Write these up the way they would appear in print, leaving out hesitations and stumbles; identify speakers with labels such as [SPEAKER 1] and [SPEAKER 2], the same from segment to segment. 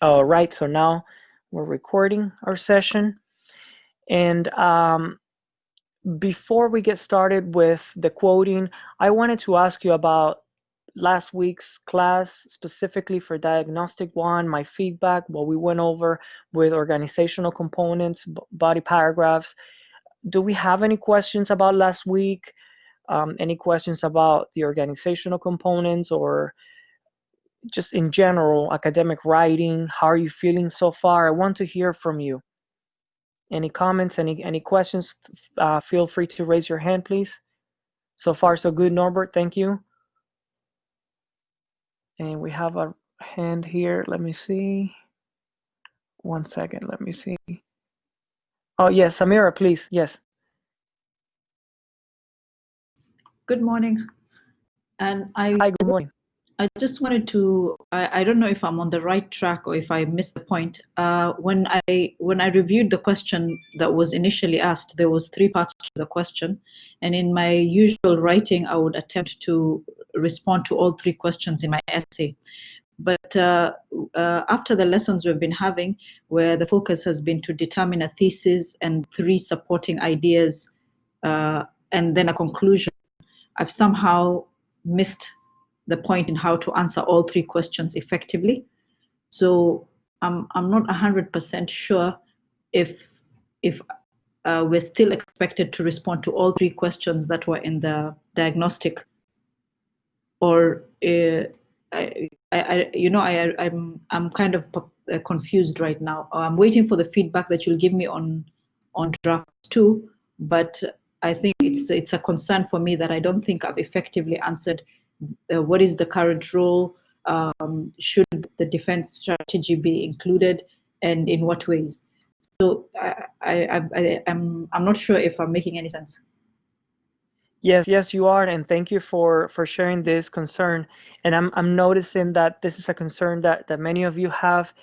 [SPEAKER 1] All right, so now we're recording our session. And before we get started with the quoting, I wanted to ask you about last week's class, specifically for Diagnostic 1, my feedback, what we went over with organizational components, body paragraphs. Do we have any questions about last week? Any questions about the organizational components or just in general, academic writing? How are you feeling so far? I want to hear from you. Any comments, any questions? Feel free to raise your hand, please. So far, so good, Norbert. Thank you. And we have a hand here. Let me see. 1 second. Let me see. Oh, yes, Samira, please. Yes.
[SPEAKER 2] Good morning. And
[SPEAKER 1] Hi, good morning.
[SPEAKER 2] I just wanted to, I don't know if I'm on the right track or if I missed the point. When I reviewed the question that was initially asked, there was 3 parts to the question. And in my usual writing, I would attempt to respond to all 3 questions in my essay. But after the lessons we've been having, where the focus has been to determine a thesis and 3 supporting ideas, and then a conclusion, I've somehow missed the point in how to answer all 3 questions effectively. So I'm not 100% sure if we're still expected to respond to all 3 questions that were in the diagnostic, or I'm kind of confused right now. I'm waiting for the feedback that you'll give me on draft 2, but I think it's a concern for me that I don't think I've effectively answered what is the current role, should the defense strategy be included, and in what ways. So I'm not sure if I'm making any sense.
[SPEAKER 1] Yes, you are, and thank you for sharing this concern. And I'm noticing that this is a concern that many of you have,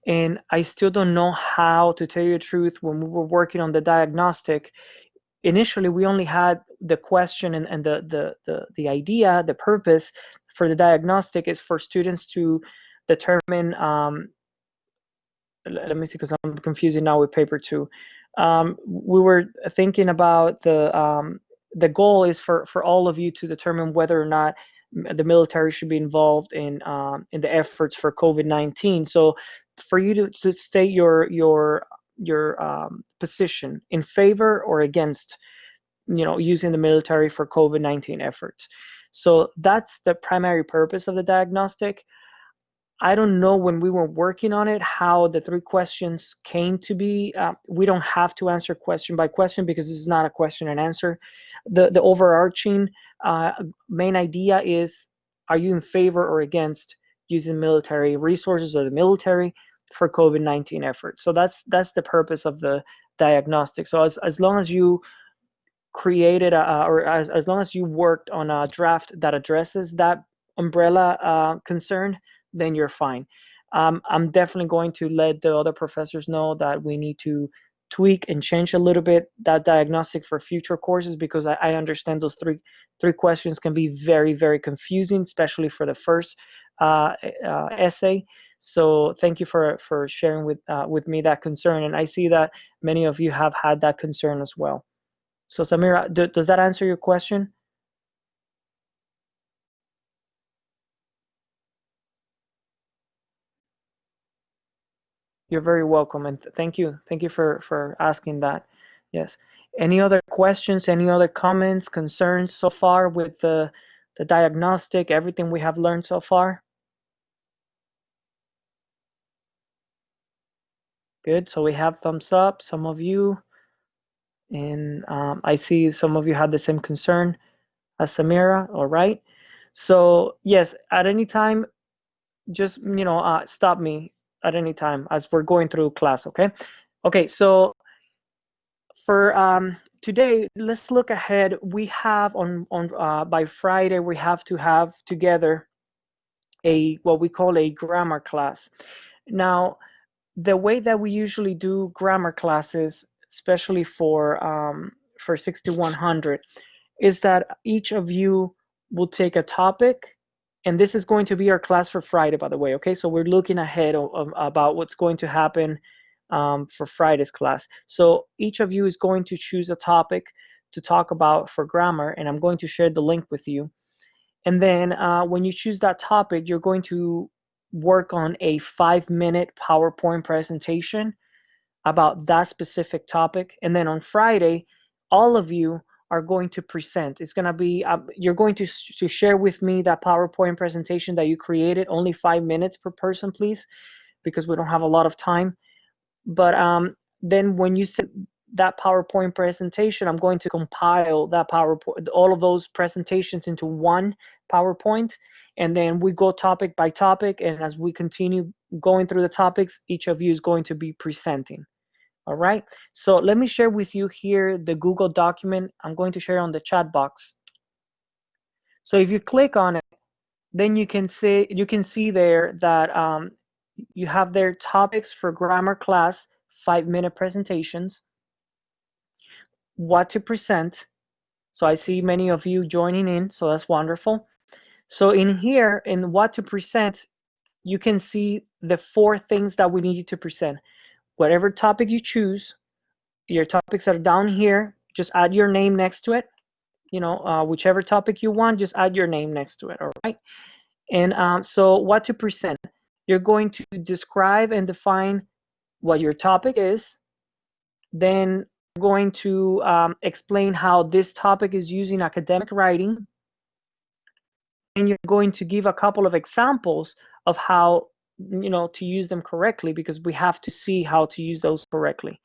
[SPEAKER 1] and I still don't know how to tell you the truth. When we were working on the diagnostic, initially we only had the question and the idea, the purpose for the diagnostic is for students to determine. Let me see, because I'm confusing now with paper 2. We were thinking about the goal is for all of you to determine whether or not the military should be involved in the efforts for COVID-19. So for you to state your position in favor or against, using the military for COVID-19 efforts. So that's the primary purpose of the diagnostic. I don't know, when we were working on it, how the 3 questions came to be. We don't have to answer question by question because this is not a question and answer. The overarching main idea is, are you in favor or against using military resources or the military for COVID-19 efforts? So that's the purpose of the diagnostic. So as long as you created or as long as you worked on a draft that addresses that umbrella concern, then you're fine. I'm definitely going to let the other professors know that we need to tweak and change a little bit that diagnostic for future courses, because I understand those three questions can be very, very confusing, especially for the first essay. So thank you for sharing with me that concern, and I see that many of you have had that concern as well. So Samira, does that answer your question? You're very welcome, and thank you for asking that. Yes. Any other questions? Any other comments, concerns so far with the diagnostic? Everything we have learned so far. Good. So we have thumbs up. Some of you, and I see some of you had the same concern as Samira. All right. So yes, at any time, just stop me at any time as we're going through class. Okay, so for today, let's look ahead. We have on by Friday, we have to have together what we call a grammar class. Now, the way that we usually do grammar classes, especially for 6100, is that each of you will take a topic And this is going to be our class for Friday, by the way, okay? So we're looking ahead about what's going to happen for Friday's class. So each of you is going to choose a topic to talk about for grammar, and I'm going to share the link with you. And then when you choose that topic, you're going to work on a 5-minute PowerPoint presentation about that specific topic. And then on Friday, all of you are going to present. It's going to be, you're going to share with me that PowerPoint presentation that you created, only 5 minutes per person, please, because we don't have a lot of time. But then when you set that PowerPoint presentation, I'm going to compile that PowerPoint, all of those presentations into one PowerPoint, and then we go topic by topic, and as we continue going through the topics, each of you is going to be presenting. All right, so let me share with you here the Google document. I'm going to share on the chat box. So if you click on it, then you can see there that you have their topics for grammar class, 5-minute presentations, what to present. So I see many of you joining in, so that's wonderful. So in here, in what to present, you can see the 4 things that we need you to present. Whatever topic you choose, your topics are down here, just add your name next to it. You know, whichever topic you want, just add your name next to it, all right? And so what to present, you're going to describe and define what your topic is, then you're going to explain how this topic is used in academic writing, and you're going to give a couple of examples of how, you know, to use them correctly, because we have to see how to use those correctly.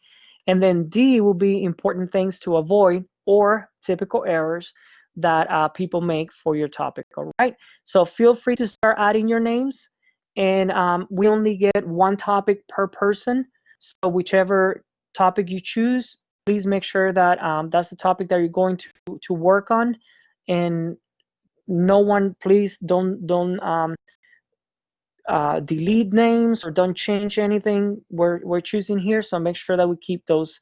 [SPEAKER 1] And then D will be important things to avoid or typical errors that people make for your topic, all right? So feel free to start adding your names, and we only get 1 topic per person. So whichever topic you choose, please make sure that that's the topic that you're going to work on. And no one, please don't delete names or don't change anything we're choosing here. So make sure that we keep those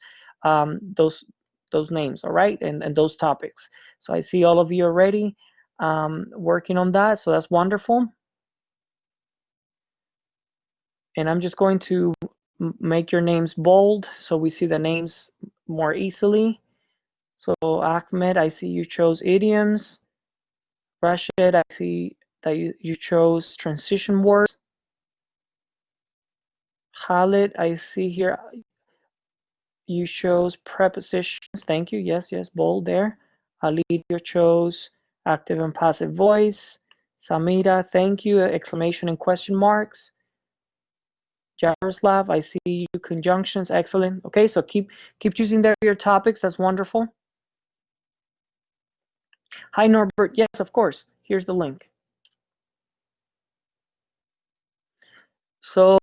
[SPEAKER 1] names, all right, and those topics. So I see all of you already working on that, so that's wonderful. And I'm just going to make your names bold so we see the names more easily. So Ahmed, I see you chose idioms. Rashid, I see that you chose transition words. Khalid, I see here you chose prepositions. Thank you. Yes, bold there. Ali, you chose active and passive voice. Samira, thank you. Exclamation and question marks. Jaroslav, I see you conjunctions. Excellent. Okay, so keep choosing there your topics. That's wonderful. Hi, Norbert. Yes, of course. Here's the link. So,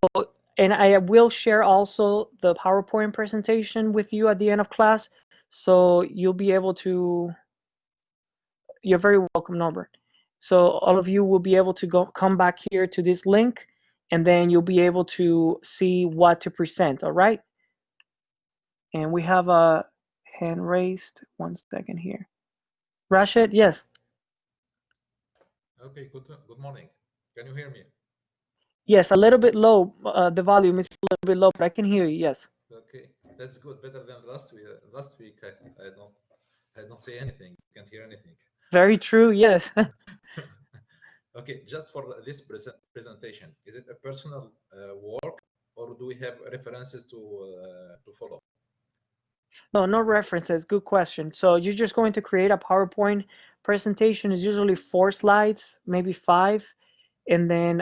[SPEAKER 1] and I will share also the PowerPoint presentation with you at the end of class. So you'll be able to, you're very welcome, Norbert. So all of you will be able to come back here to this link, and then you'll be able to see what to present, all right? And we have a hand raised. 1 second here. Rashid, yes.
[SPEAKER 3] Okay, good morning. Can you hear me?
[SPEAKER 1] Yes, a little bit low. The volume is a little bit low, but I can hear you, yes.
[SPEAKER 3] Okay, that's good. Better than last week. Last week I don't say anything. Can't hear anything.
[SPEAKER 1] Very true, yes.
[SPEAKER 3] Okay, just for this presentation, is it a personal work, or do we have references to follow?
[SPEAKER 1] No references. Good question. So you're just going to create a PowerPoint presentation. Is usually 4 slides, maybe 5, and then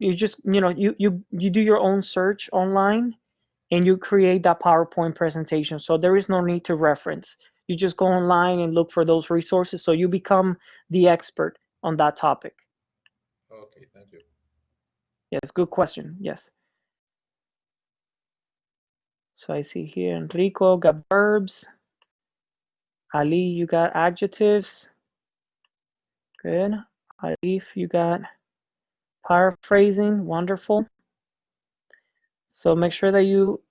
[SPEAKER 1] you just, you know, you do your own search online, and you create that PowerPoint presentation. So there is no need to reference. You just go online and look for those resources, so you become the expert on that topic.
[SPEAKER 3] Okay, thank you.
[SPEAKER 1] Yes, good question. Yes. So I see here Enrico got verbs. Ali, you got adjectives. Good. Alif, you got paraphrasing. Wonderful. So make sure that you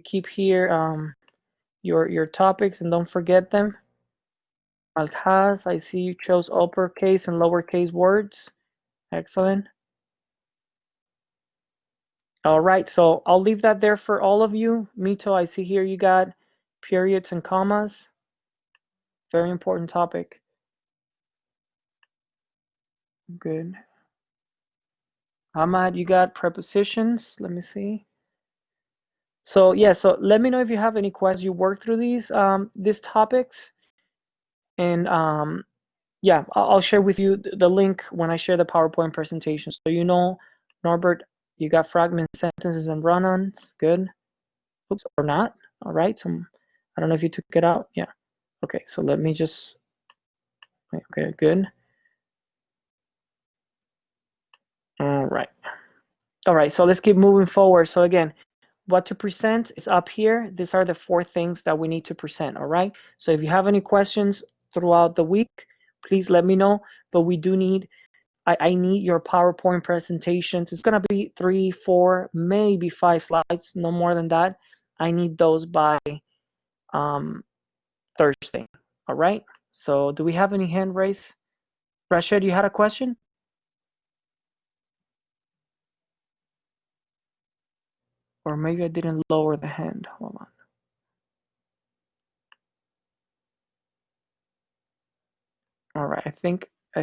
[SPEAKER 1] keep here your topics and don't forget them. Alhaz, I see you chose uppercase and lowercase words. Excellent. All right, so I'll leave that there for all of you. Mito, I see here you got periods and commas. Very important topic. Good. Ahmad, you got prepositions. Let me see. So yeah, so let me know if you have any questions. You work through these topics, and yeah, I'll share with you the link when I share the PowerPoint presentation. So you know, Norbert, you got fragment sentences and run-ons. Good. Oops, or not. All right. So I don't know if you took it out. Yeah. Okay. So let me just. Okay. Good. All right. All right. So let's keep moving forward. So again, what to present is up here. These are the 4 things that we need to present. All right. So if you have any questions throughout the week, please let me know. But we do need. I need your PowerPoint presentations. It's going to be 3, 4, maybe 5 slides, no more than that. I need those by Thursday. All right. So do we have any hand raised? Rashid, you had a question? Or maybe I didn't lower the hand. Hold on. All right. I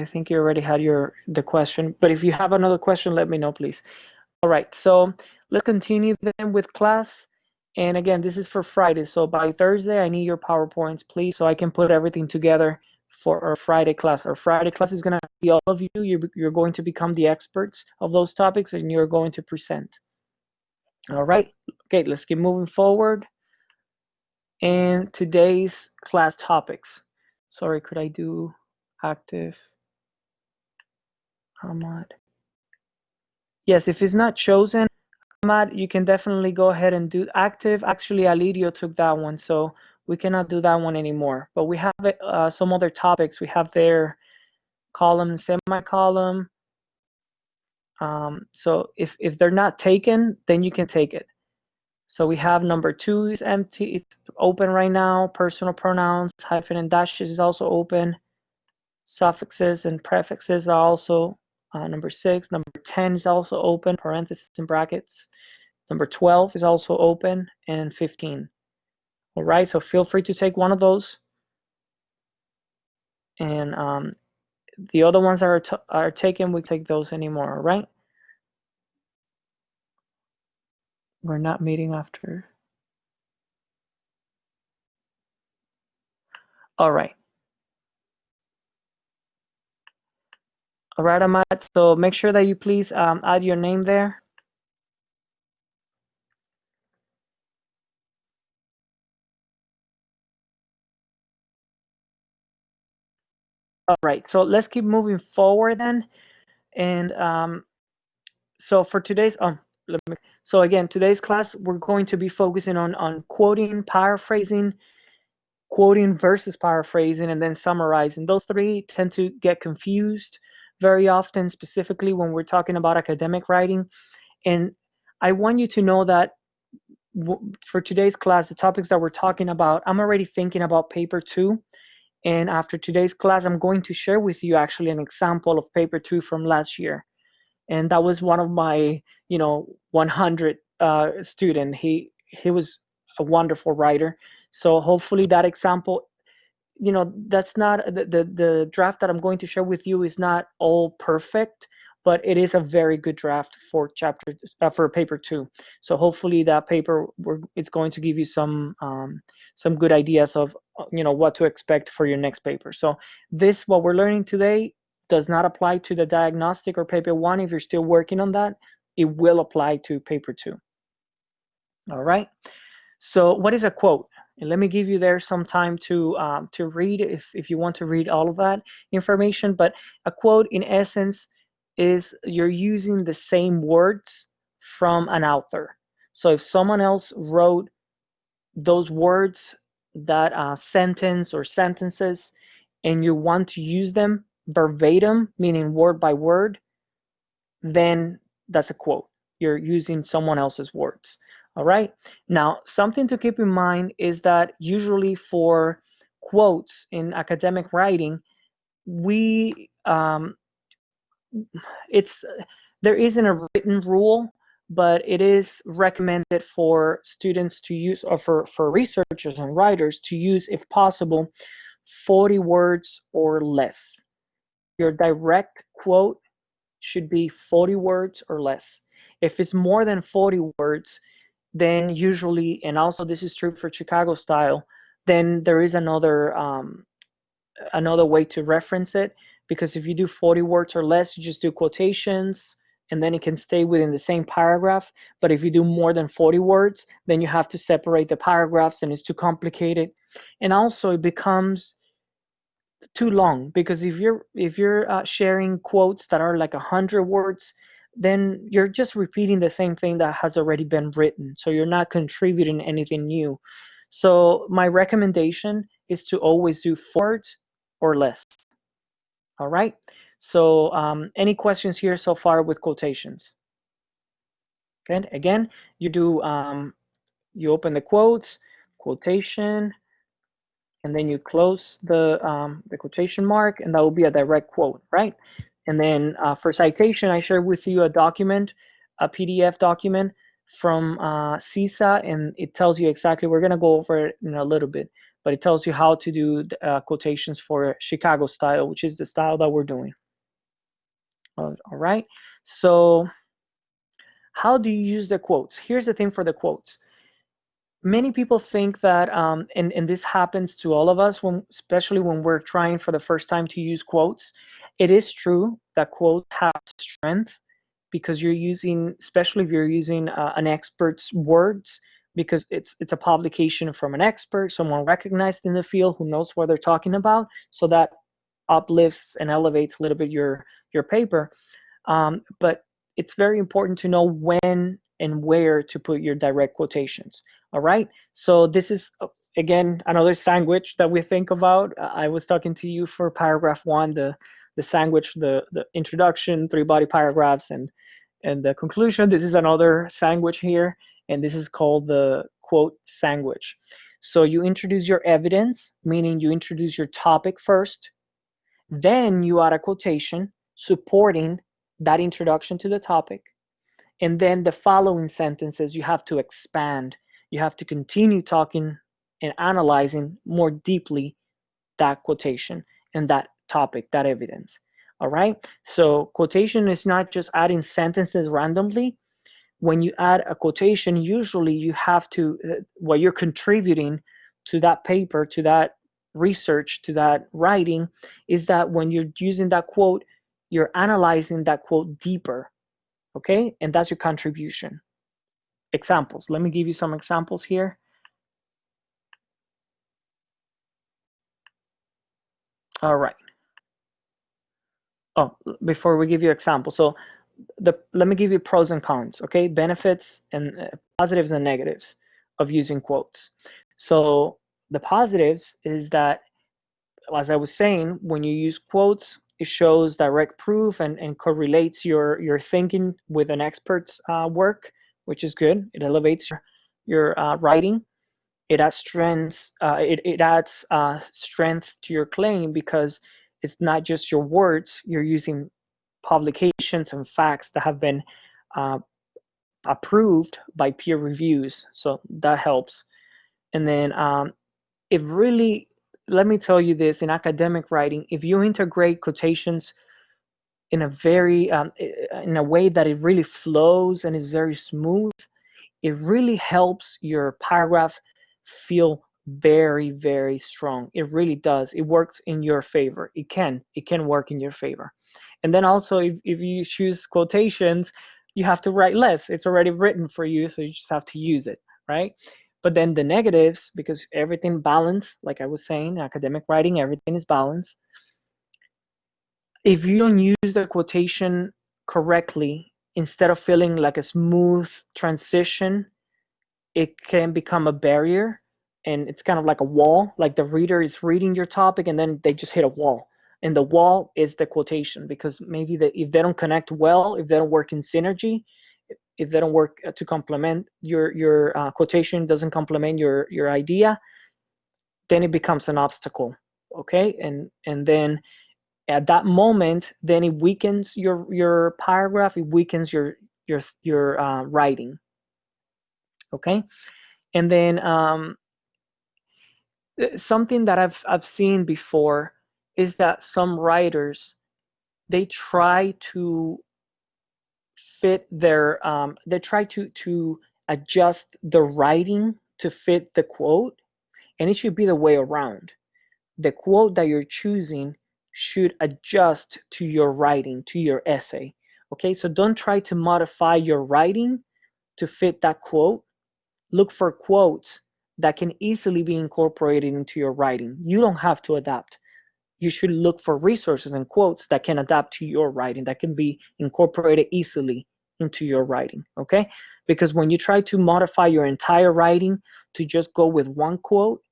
[SPEAKER 1] think you already had the question. But if you have another question, let me know, please. All right. So let's continue then with class. And again, this is for Friday. So by Thursday, I need your PowerPoints, please, so I can put everything together for our Friday class. Our Friday class is going to be all of you. You're going to become the experts of those topics, and you're going to present. All right. Okay, let's keep moving forward. And today's class topics. Sorry, could I do active? Ahmad. Yes, if it's not chosen, Ahmad, you can definitely go ahead and do active. Actually, Alidio took that one, so we cannot do that one anymore. But we have some other topics. We have their column, semicolon. So if they're not taken, then you can take it. So we have number 2 is empty. It's open right now. Personal pronouns, hyphen and dashes is also open. Suffixes and prefixes are also number 6. Number 10 is also open, parentheses and brackets. Number 12 is also open, and 15. All right, so feel free to take one of those. And the other ones that are taken, we take those anymore, all right? We're not meeting after. All right. All right, Ahmad, so make sure that you please add your name there. All right, so let's keep moving forward then. And so for today's, so again, today's class, we're going to be focusing on quoting, paraphrasing, quoting versus paraphrasing, and then summarizing. Those 3 tend to get confused very often, specifically when we're talking about academic writing. And I want you to know that for today's class, the topics that we're talking about, I'm already thinking about paper 2. And after today's class, I'm going to share with you actually an example of paper 2 from last year. And that was one of my, 100 student. He was a wonderful writer. So hopefully that example, that's not the draft that I'm going to share with you is not all perfect, but it is a very good draft for for paper 2. So hopefully that paper is going to give you some good ideas of what to expect for your next paper. So what we're learning today does not apply to the diagnostic or paper 1. If you're still working on that, it will apply to paper 2. All right. So what is a quote? And let me give you there some time to read if you want to read all of that information. But a quote, in essence, is you're using the same words from an author. So if someone else wrote those words, that sentence or sentences, and you want to use them verbatim, meaning word by word, then that's a quote. You're using someone else's words. All right. Now, something to keep in mind is that usually for quotes in academic writing, we there isn't a written rule, but it is recommended for students to use, or for researchers and writers to use, if possible, 40 words or less. Your direct quote should be 40 words or less. If it's more than 40 words, then usually, and also this is true for Chicago style, then there is another way to reference it, because if you do 40 words or less, you just do quotations, and then it can stay within the same paragraph. But if you do more than 40 words, then you have to separate the paragraphs, and it's too complicated. And also it becomes too long, because if you're sharing quotes that are like 100 words, then you're just repeating the same thing that has already been written, so you're not contributing anything new. So my recommendation is to always do 4 words or less. All right, so any questions here so far with quotations? Okay, again, you do you open the quotes, quotation, and then you close the quotation mark, and that will be a direct quote, right? And then for citation, I shared with you a document, a PDF document from CISA, and it tells you exactly, we're going to go over it in a little bit, but it tells you how to do quotations for Chicago style, which is the style that we're doing. All right, so how do you use the quotes? Here's the thing for the quotes. Many people think that, and this happens to all of us, especially when we're trying for the first time to use quotes. It is true that quotes have strength, because you're using, especially if you're using an expert's words, because it's a publication from an expert, someone recognized in the field who knows what they're talking about. So that uplifts and elevates a little bit your paper. But it's very important to know when and where to put your direct quotations. All right, so this is again another sandwich that we think about. I was talking to you for paragraph 1, the sandwich, the introduction, 3 body paragraphs, and the conclusion. This is another sandwich here, and this is called the quote sandwich. So you introduce your evidence, meaning you introduce your topic first, then you add a quotation supporting that introduction to the topic, and then the following sentences you have to expand. You have to continue talking and analyzing more deeply that quotation and that topic, that evidence. All right, so quotation is not just adding sentences randomly. When you add a quotation, usually you have to, what you're contributing to that paper, to that research, to that writing, is that when you're using that quote, you're analyzing that quote deeper. Okay, and that's your contribution. Examples. Let me give you some examples here. All right. Oh, before we give you examples, so let me give you pros and cons. Okay, benefits and positives and negatives of using quotes. So the positives is that, as I was saying, when you use quotes, it shows direct proof and correlates your thinking with an expert's work, which is good. It elevates your writing. It adds strength. It adds strength to your claim, because it's not just your words. You're using publications and facts that have been approved by peer reviews, so that helps. And then it really, let me tell you this, in academic writing, if you integrate quotations in a very in a way that it really flows and is very smooth, it really helps your paragraph feel very, very strong. It really does. It works in your favor. It can work in your favor. And then also, if you choose quotations, you have to write less. It's already written for you, so you just have to use it, right? But then the negatives, because everything balanced, like I was saying, academic writing, everything is balanced. If you don't use the quotation correctly, instead of feeling like a smooth transition, it can become a barrier, and it's kind of like a wall, like the reader is reading your topic and then they just hit a wall, and the wall is the quotation, because maybe if they don't connect well, if they don't work in synergy, if they don't work to complement your quotation, doesn't complement your idea, then it becomes an obstacle. Okay, and then at that moment, then it weakens your paragraph, it weakens your writing. Okay, and then something that I've seen before is that some writers, they try to fit their they try to adjust the writing to fit the quote, and it should be the way around. The quote that you're choosing should adjust to your writing, to your essay. Okay, so don't try to modify your writing to fit that quote. Look for quotes that can easily be incorporated into your writing. You don't have to adapt. You should look for resources and quotes that can adapt to your writing, that can be incorporated easily into your writing. Okay, because when you try to modify your entire writing to just go with one quote,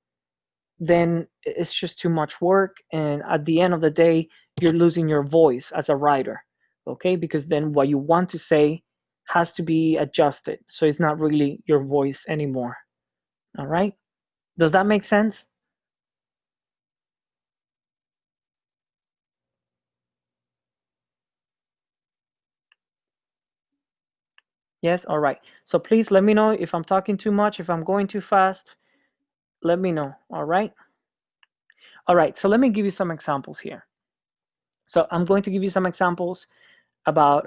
[SPEAKER 1] then it's just too much work, and at the end of the day, you're losing your voice as a writer. Okay, because then what you want to say has to be adjusted, so it's not really your voice anymore. All right, does that make sense? Yes. All right, so please let me know if I'm talking too much, if I'm going too fast. Let me know. All right. All right, so let me give you some examples here. So I'm going to give you some examples about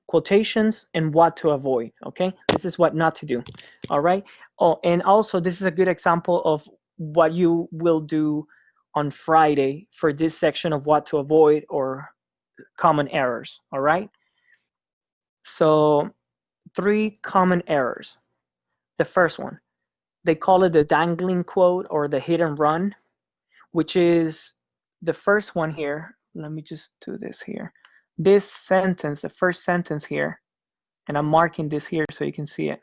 [SPEAKER 1] quotations and what to avoid. Okay, this is what not to do. All right. Oh, and also this is a good example of what you will do on Friday for this section of what to avoid or common errors. All right, so 3 common errors. The first one, they call it the dangling quote or the hit and run, which is the first one here. Let me just do this here. This sentence, the first sentence here, and I'm marking this here so you can see it.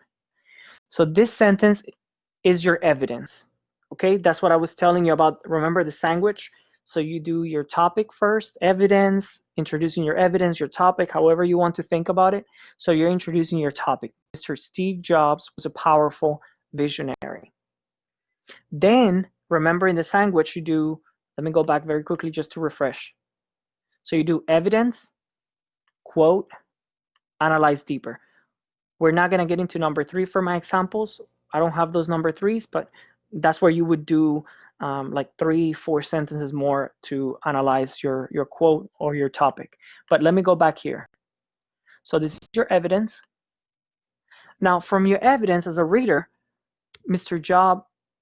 [SPEAKER 1] So this sentence is your evidence. Okay, that's what I was telling you about. Remember the sandwich? So you do your topic first, evidence, introducing your evidence, your topic, however you want to think about it. So you're introducing your topic. Mr. Steve Jobs was a powerful visionary. Then remember in the sandwich you do, let me go back very quickly just to refresh. So you do evidence, quote, analyze deeper. We're not going to get into number 3 for my examples. I don't have those number 3s, but that's where you would do like 3-4 sentences more to analyze your quote or your topic. But let me go back here. So this is your evidence. Now from your evidence as a reader,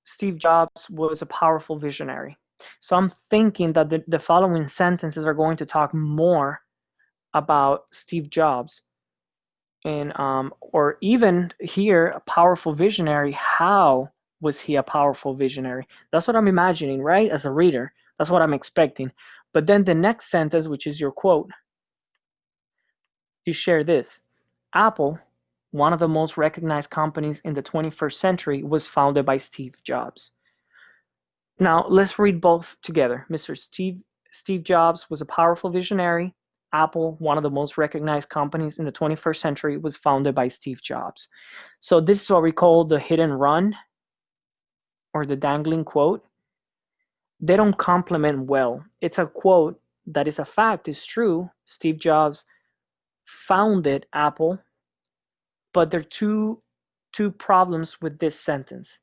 [SPEAKER 1] Steve Jobs was a powerful visionary. So I'm thinking that the following sentences are going to talk more about Steve Jobs. And or even here, a powerful visionary, how was he a powerful visionary? That's what I'm imagining, right? As a reader, that's what I'm expecting. But then the next sentence, which is your quote, you share this. Apple, one of the most recognized companies in the 21st century, was founded by Steve Jobs. Now let's read both together. Mr. Steve Jobs was a powerful visionary. Apple, one of the most recognized companies in the 21st century, was founded by Steve Jobs. So this is what we call the hit and run or the dangling quote. They don't complement well. It's a quote that is a fact, is true. Steve Jobs founded Apple, but there are two problems with this sentence.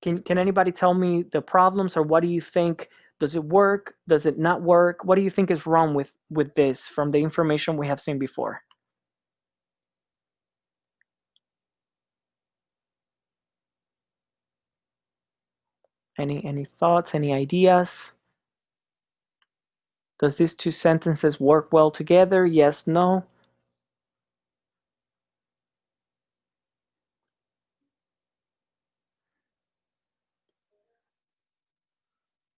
[SPEAKER 1] Can anybody tell me the problems, or what do you think? Does it work? Does it not work? What do you think is wrong with this from the information we have seen before? Any thoughts, any ideas? Does these 2 sentences work well together? Yes, no?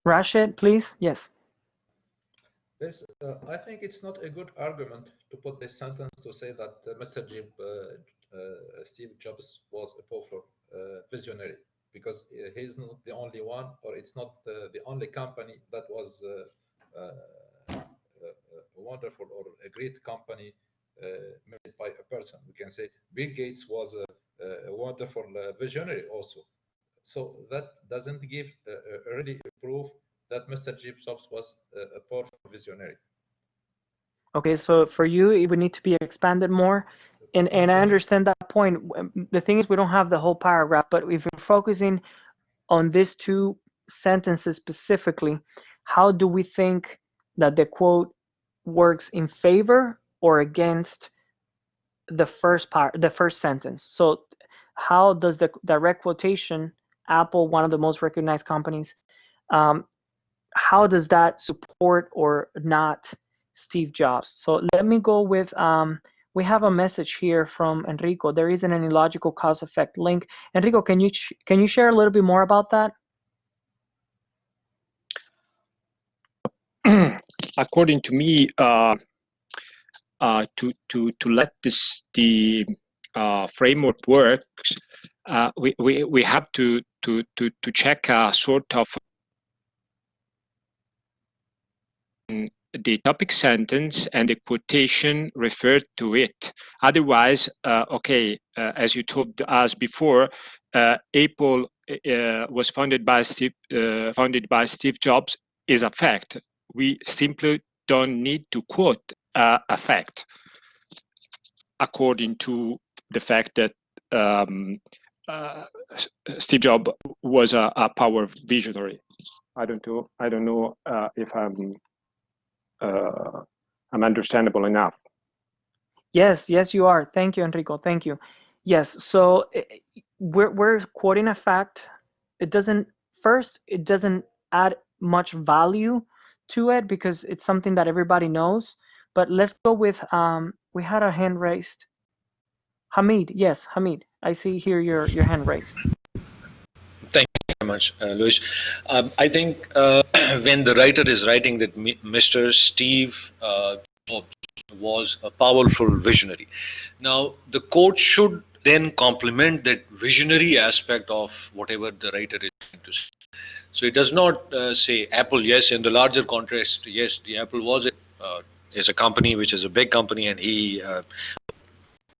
[SPEAKER 1] Rashid, please? Yes.
[SPEAKER 3] Yes, I think it's not a good argument to put this sentence to say that Steve Jobs was a powerful visionary, because he's not the only one, or it's not the only company that was wonderful or a great company made by a person. We can say Bill Gates was a wonderful visionary also. So that doesn't give really proof that Mr. Steve Jobs was a powerful visionary.
[SPEAKER 1] Okay, so for you, it would need to be expanded more. And I understand that point. The thing is, we don't have the whole paragraph, but if we're focusing on these two sentences specifically, how do we think that the quote works in favor or against the first part, the first sentence? So how does the direct quotation, Apple, one of the most recognized companies, how does that support or not Steve Jobs? So let me go with, we have a message here from Enrico. There isn't any logical cause effect link. Enrico, can you share a little bit more about that?
[SPEAKER 4] According to me, to let the framework work, we have to check a sort of the topic sentence and the quotation referred to it. Otherwise, as you told us before, Apple was founded by Steve Jobs is a fact. We simply don't need to quote a fact according to the fact that Steve Jobs was a power visionary. I don't know if I'm understandable enough.
[SPEAKER 1] Yes, you are. Thank you, Enrico. Thank you. Yes, so we're quoting a fact. It doesn't add much value to it because it's something that everybody knows. But let's go with, we had a hand raised. Hamid, yes, Hamid. I see here your hand raised.
[SPEAKER 5] Thank you very much, Luis. I think when the writer is writing that Mr. Steve Jobs was a powerful visionary, now the quote should then complement that visionary aspect of whatever the writer is trying to say. So it does not say Apple, yes, in the larger context, yes, the Apple is a company which is a big company, and he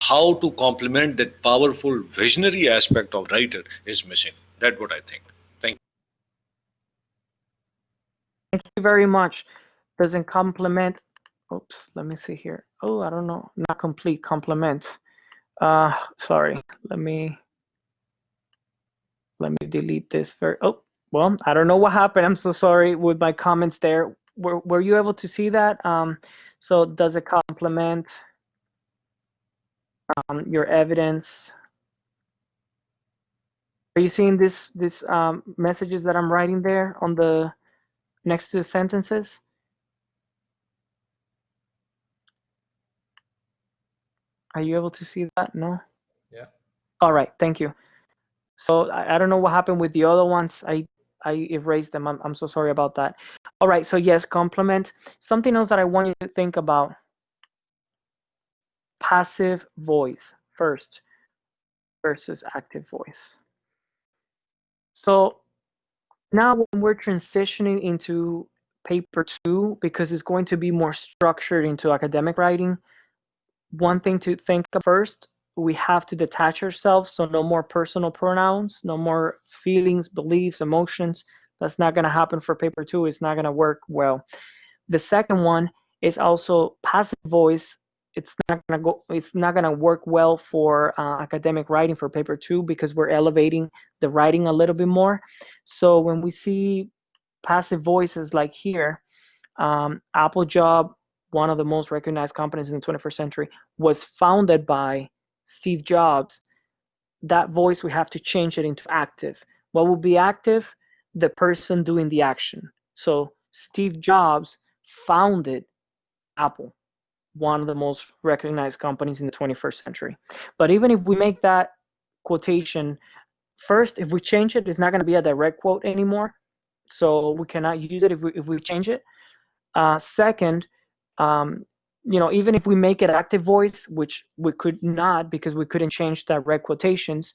[SPEAKER 5] how to complement that powerful visionary aspect of writer is missing. That's what I think. Thank you.
[SPEAKER 1] Thank you very much. Doesn't complement. Oops, let me see here. Oh, I don't know. Not complete complement. Sorry. Let me delete this. Well, I don't know what happened. I'm so sorry with my comments there. Were you able to see that? So does it complement your evidence? Are you seeing this messages that I'm writing there on the next to the sentences? Are you able to see that? No?
[SPEAKER 3] Yeah.
[SPEAKER 1] All right, thank you. So I don't know what happened with the other ones. I erased them. I'm so sorry about that. All right, so yes, complement. Something else that I want you to think about. Passive voice first versus active voice. So now when we're transitioning into paper 2, because it's going to be more structured into academic writing, one thing to think of first, we have to detach ourselves. So no more personal pronouns, no more feelings, beliefs, emotions. That's not going to happen for paper 2. It's not going to work well. The second one is also passive voice. It's not going to work well for academic writing for paper 2 because we're elevating the writing a little bit more. So when we see passive voices like here, Apple Job, one of the most recognized companies in the 21st century, was founded by Steve Jobs. That voice, we have to change it into active. What will be active? The person doing the action. So Steve Jobs founded Apple, one of the most recognized companies in the 21st century. But even if we make that quotation, first, if we change it, it's not going to be a direct quote anymore. So we cannot use it if we change it. Second, even if we make it active voice, which we could not because we couldn't change direct quotations,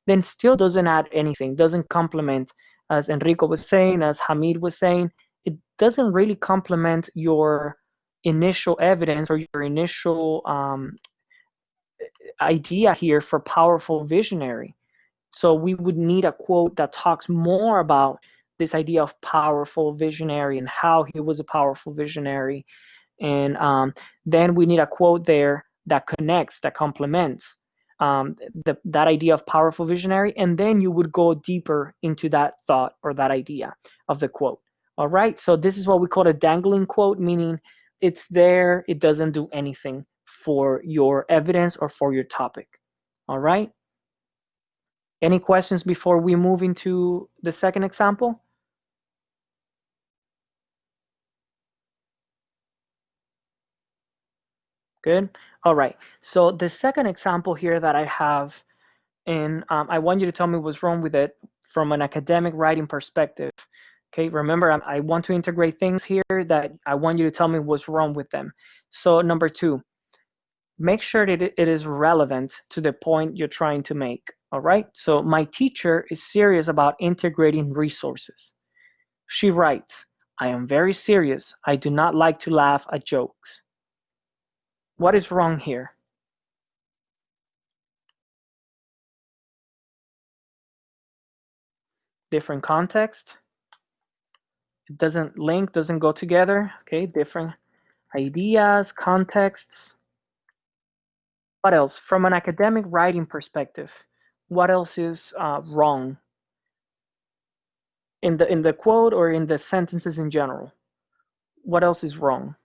[SPEAKER 1] then still doesn't add anything, doesn't complement, as Enrico was saying, as Hamid was saying, it doesn't really complement your initial evidence or your initial idea here for powerful visionary. So we would need a quote that talks more about this idea of powerful visionary and how he was a powerful visionary. And then we need a quote there that connects, that complements that idea of powerful visionary. And then you would go deeper into that thought or that idea of the quote. All right. So this is what we call a dangling quote, meaning it's there, it doesn't do anything for your evidence or for your topic. All right. Any questions before we move into the second example? Good. All right. So the second example here that I have, and I want you to tell me what's wrong with it from an academic writing perspective. Okay, remember, I want to integrate things here that I want you to tell me what's wrong with them. So number 2, make sure that it is relevant to the point you're trying to make. All right. So my teacher is serious about integrating resources. She writes, I am very serious. I do not like to laugh at jokes. What is wrong here? Different context. It doesn't link, doesn't go together. Okay, different ideas, contexts. What else? From an academic writing perspective, what else is wrong in the quote or in the sentences in general? What else is wrong?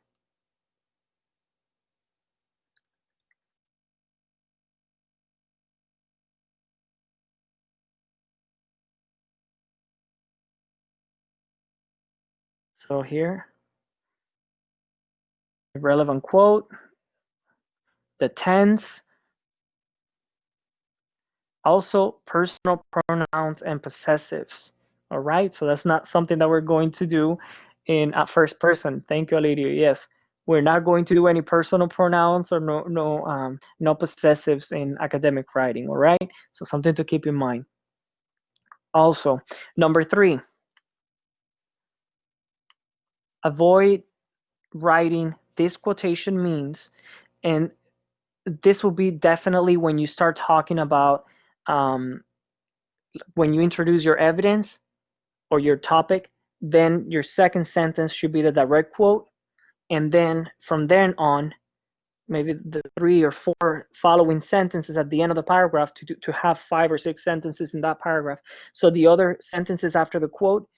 [SPEAKER 1] So here, the relevant quote, the tense, also personal pronouns and possessives. All right, so that's not something that we're going to do in first person. Thank you, Alidio. Yes, we're not going to do any personal pronouns or no possessives in academic writing. All right, so something to keep in mind. Also, number 3, avoid writing this quotation means, and this will be definitely when you start talking about when you introduce your evidence or your topic, then your second sentence should be the direct quote, and then from then on, maybe the 3 or 4 following sentences at the end of the paragraph to have 5 or 6 sentences in that paragraph. So the other sentences after the quote,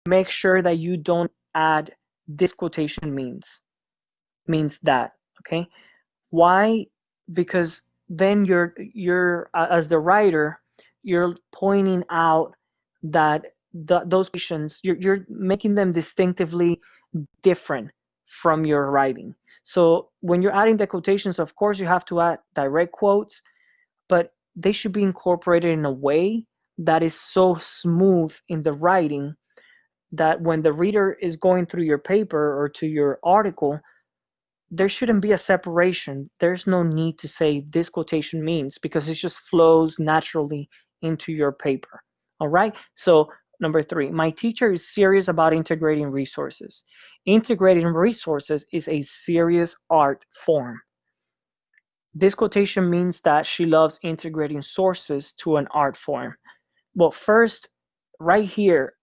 [SPEAKER 1] make sure that you don't add this quotation means that. Okay, why? Because then you're as the writer, you're pointing out that those quotations, you're making them distinctively different from your writing. So when you're adding the quotations, of course you have to add direct quotes, but they should be incorporated in a way that is so smooth in the writing that when the reader is going through your paper or to your article, there shouldn't be a separation. There's no need to say this quotation means, because it just flows naturally into your paper. All right. So number 3, my teacher is serious about integrating resources. Integrating resources is a serious art form. This quotation means that she loves integrating sources to an art form. Well, first, right here,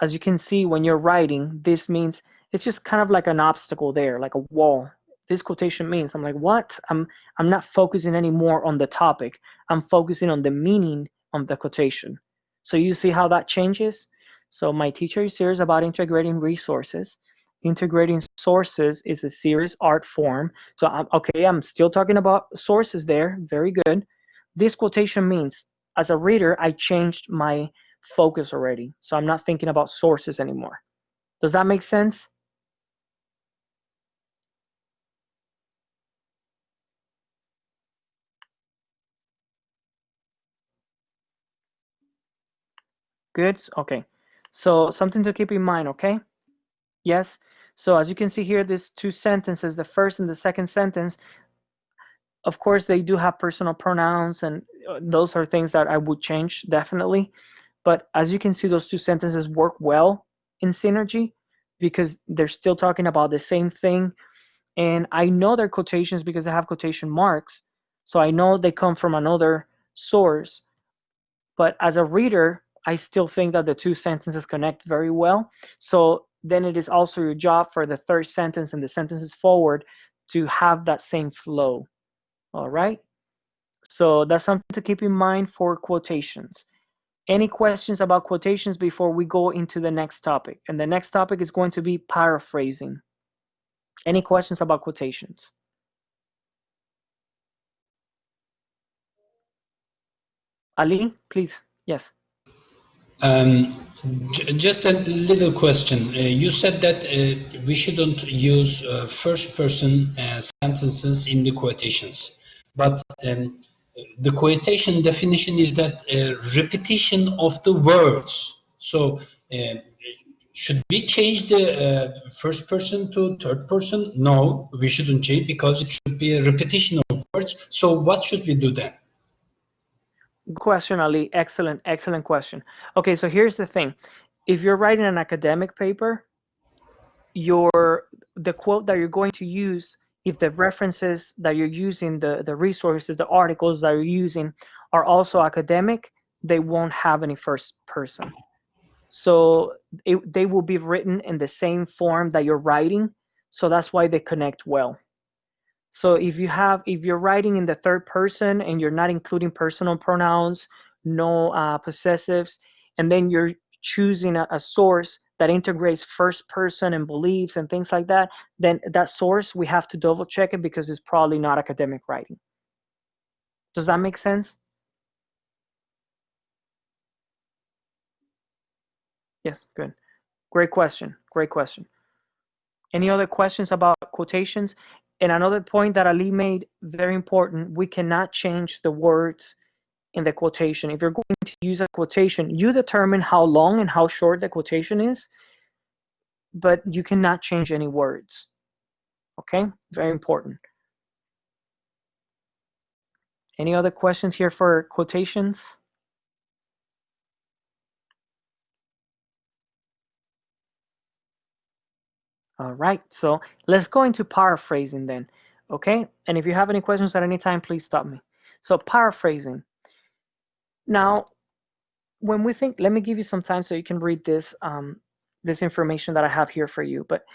[SPEAKER 1] as you can see when you're writing, this means it's just kind of like an obstacle there, like a wall. This quotation means, I'm like, what? I'm not focusing anymore on the topic. I'm focusing on the meaning of the quotation. So you see how that changes? So my teacher is serious about integrating resources. Integrating sources is a serious art form. So I'm still talking about sources there. Very good. This quotation means, as a reader, I changed my focus already. So I'm not thinking about sources anymore. Does that make sense? Good. Okay. So something to keep in mind, okay? Yes. So as you can see here, these 2 sentences, the first and the second sentence, of course, they do have personal pronouns, and those are things that I would change definitely. But as you can see, those 2 sentences work well in synergy because they're still talking about the same thing. And I know they're quotations because I have quotation marks. So I know they come from another source. But as a reader, I still think that the two sentences connect very well. So then it is also your job for the third sentence and the sentences forward to have that same flow. All right. So that's something to keep in mind for quotations. Any questions about quotations before we go into the next topic? And the next topic is going to be paraphrasing. Any questions about quotations? Ali, please. Yes.
[SPEAKER 6] Just a little question. You said that we shouldn't use first-person sentences in the quotations, but the quotation definition is that repetition of the words. So should we change the first person to third person? No, we shouldn't change because it should be a repetition of words. So what should we do then?
[SPEAKER 1] Good question, Ali. Excellent, excellent question. Okay, so here's the thing. If you're writing an academic paper, the quote that you're going to use, if the references that you're using, the resources, the articles that you're using are also academic, they won't have any first person. So they will be written in the same form that you're writing. So that's why they connect well. So if you're writing in the third person and you're not including personal pronouns, no possessives, and then you're choosing a source that integrates first person and beliefs and things like that, then that source, we have to double check it because it's probably not academic writing. Does that make sense? Yes, good. Great question. Great question. Any other questions about quotations? And another point that Ali made, very important, we cannot change the words in the quotation. If you're going to use a quotation, you determine how long and how short the quotation is, but you cannot change any words. Okay, very important. Any other questions here for quotations? All right, so let's go into paraphrasing then, okay? And if you have any questions at any time, please stop me. So paraphrasing. Now, when we think, let me give you some time so you can read this, this information that I have here for you. But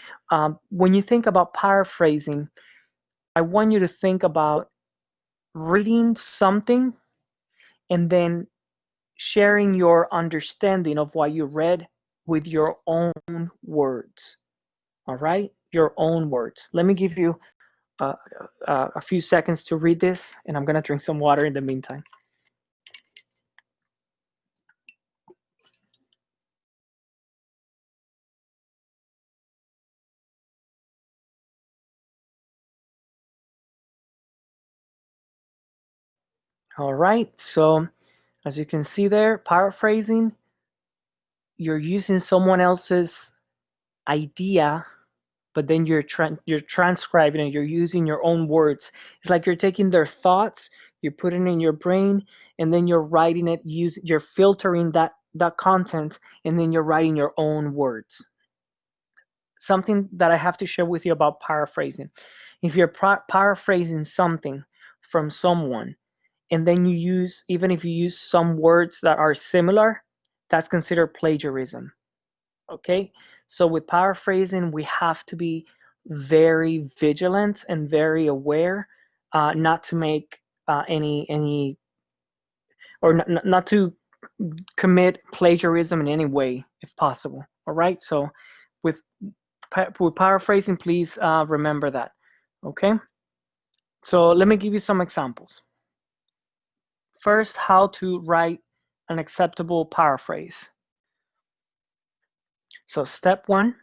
[SPEAKER 1] when you think about paraphrasing, I want you to think about reading something and then sharing your understanding of what you read with your own words. All right, your own words. Let me give you a few seconds to read this, and I'm gonna drink some water in the meantime. All right, so as you can see there, paraphrasing, you're using someone else's idea, but then you're transcribing it, you're using your own words. It's like you're taking their thoughts, you're putting it in your brain, and then you're writing it, you're filtering that content, and then you're writing your own words. Something that I have to share with you about paraphrasing. If you're paraphrasing something from someone, and then you use, even if you use some words that are similar, that's considered plagiarism. Okay, so with paraphrasing, we have to be very vigilant and very aware not to make any or not to commit plagiarism in any way if possible. All right, so with paraphrasing, please remember that. Okay, so let me give you some examples. First, how to write an acceptable paraphrase. So step one,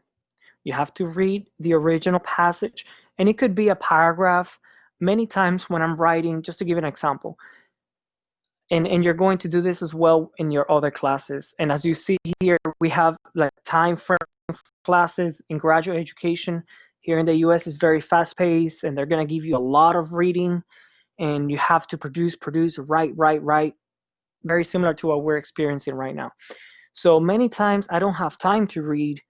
[SPEAKER 1] you have to read the original passage, and it could be a paragraph. Many times when I'm writing, just to give an example, and you're going to do this as well in your other classes. And as you see here, we have like time frame classes in graduate education here in the US is very fast paced, and they're going to give you a lot of reading, and you have to produce, write. Very similar to what we're experiencing right now. So many times I don't have time to read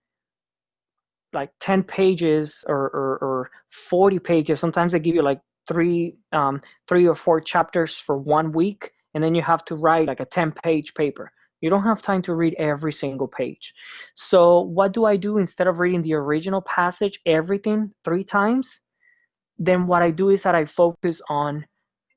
[SPEAKER 1] like 10 pages or 40 pages. Sometimes they give you like three or four chapters for 1 week, and then you have to write like a 10-page paper. You don't have time to read every single page. So what do I do? Instead of reading the original passage, everything 3 times, then what I do is that I focus on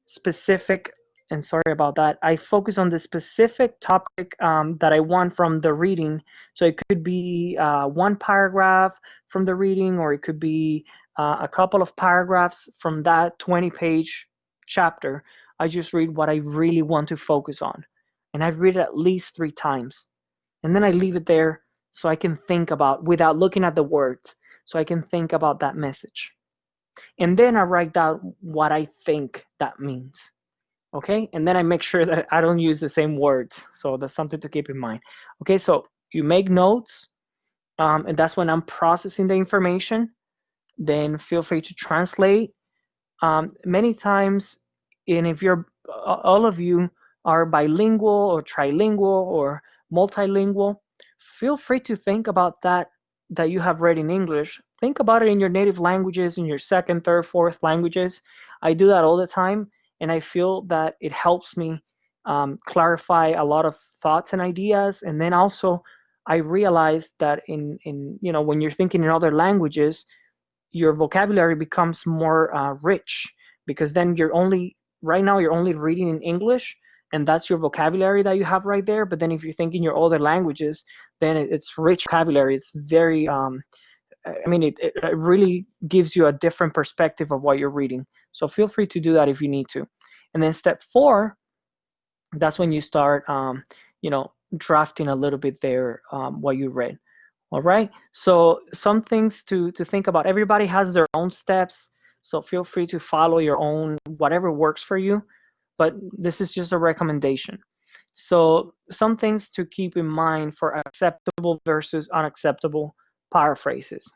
[SPEAKER 1] specific, and sorry about that, I focus on the specific topic that I want from the reading. So it could be 1 paragraph from the reading, or it could be a couple of paragraphs from that 20-page chapter. I just read what I really want to focus on, and I read it at least 3 times, and then I leave it there so I can think about, without looking at the words, so I can think about that message. And then I write down what I think that means. Okay, and then I make sure that I don't use the same words. So that's something to keep in mind. Okay, so you make notes, and that's when I'm processing the information. Then feel free to translate. Many times, and if you're, all of you are bilingual or trilingual or multilingual, feel free to think about that you have read in English. Think about it in your native languages, in your 2nd, 3rd, 4th languages. I do that all the time, and I feel that it helps me clarify a lot of thoughts and ideas. And then also, I realized that in you know, when you're thinking in other languages, your vocabulary becomes more rich, because then right now you're only reading in English, and that's your vocabulary that you have right there. But then if you think in your other languages, then it's rich vocabulary. It's very I mean, it really gives you a different perspective of what you're reading. So feel free to do that if you need to. And then step 4, that's when you start you know, drafting a little bit there what you read. All right, so some things to think about. Everybody has their own steps, so feel free to follow your own, whatever works for you, but this is just a recommendation. So some things to keep in mind for acceptable versus unacceptable paraphrases.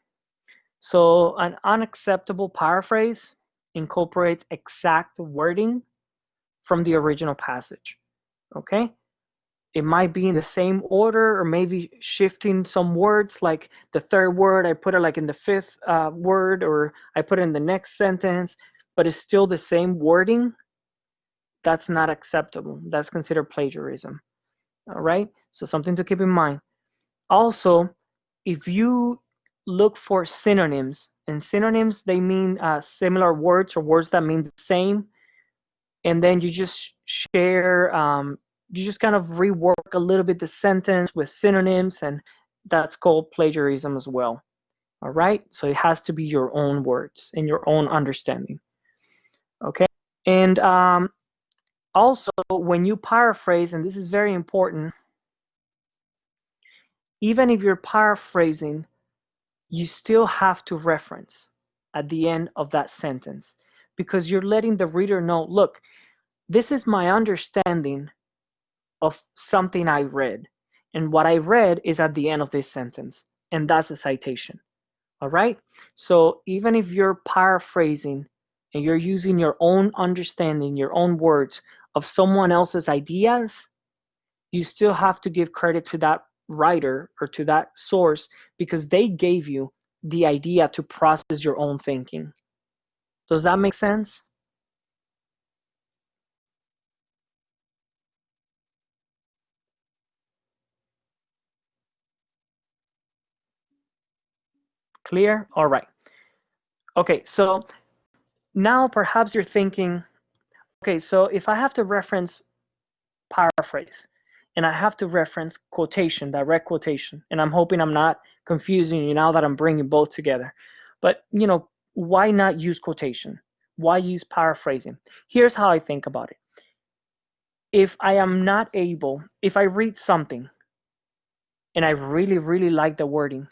[SPEAKER 1] So an unacceptable paraphrase incorporates exact wording from the original passage. Okay, it might be in the same order, or maybe shifting some words, like the 3rd word, I put it like in the 5th word, or I put it in the next sentence, but it's still the same wording. That's not acceptable. That's considered plagiarism. All right, so something to keep in mind. Also, if you look for synonyms, and synonyms, they mean similar words, or words that mean the same, and then you just share, you just kind of rework a little bit the sentence with synonyms, and that's called plagiarism as well. All right, so it has to be your own words and your own understanding. Okay, and also when you paraphrase, and this is very important, even if you're paraphrasing, you still have to reference at the end of that sentence, because you're letting the reader know, look, this is my understanding of something I read, and what I read is at the end of this sentence, and that's a citation. All right, so even if you're paraphrasing and you're using your own understanding, your own words of someone else's ideas, you still have to give credit to that writer or to that source, because they gave you the idea to process your own thinking. Does that make sense? Clear? All right. Okay, so now perhaps you're thinking, okay, so if I have to reference paraphrase, and I have to reference quotation, direct quotation, and I'm hoping I'm not confusing you now that I'm bringing both together, but you know, why not use quotation? Why use paraphrasing? Here's how I think about it. If I am not able, if I read something and I really, really like the wording,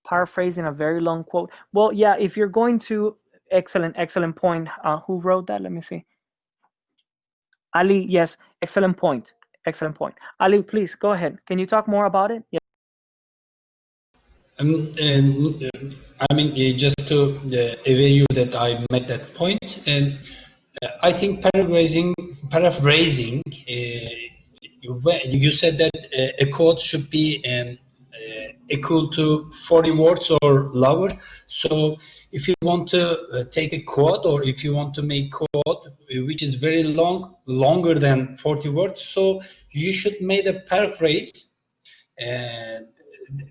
[SPEAKER 1] paraphrasing a very long quote, well, yeah, if you're going to, excellent point. Who wrote that? Let me see. Ali, yes, excellent point. Excellent point. Ali, please go ahead. Can you talk more about it? Yeah.
[SPEAKER 6] I mean, just to aware you that I met that point, and I think paraphrasing, you said that a quote should be equal to 40 words or lower. So if you want to take a quote, or if you want to make quote which is very long, longer than 40 words, so you should make a paraphrase.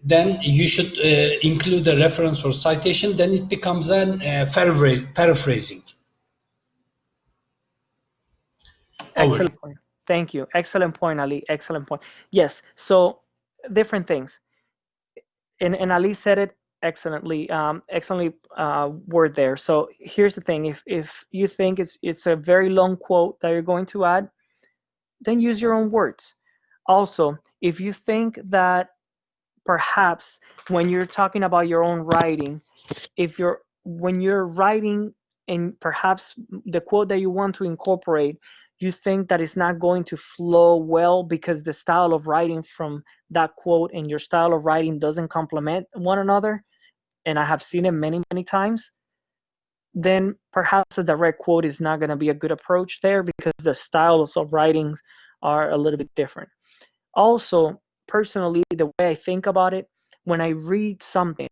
[SPEAKER 6] Then you should include a reference or citation. Then it becomes an paraphrasing. Over.
[SPEAKER 1] Excellent point. Thank you. Excellent point, Ali. Excellent point. Yes. So different things. And Ali said it excellently. Excellently word there. So here's the thing. If you think it's a very long quote that you're going to add, then use your own words. Also, if you think that perhaps when you're talking about your own writing, when you're writing and perhaps the quote that you want to incorporate, you think that it's not going to flow well because the style of writing from that quote and your style of writing doesn't complement one another, and I have seen it many, many times, then perhaps a direct quote is not going to be a good approach there because the styles of writings are a little bit different. Also, personally, the way I think about it, when I read something,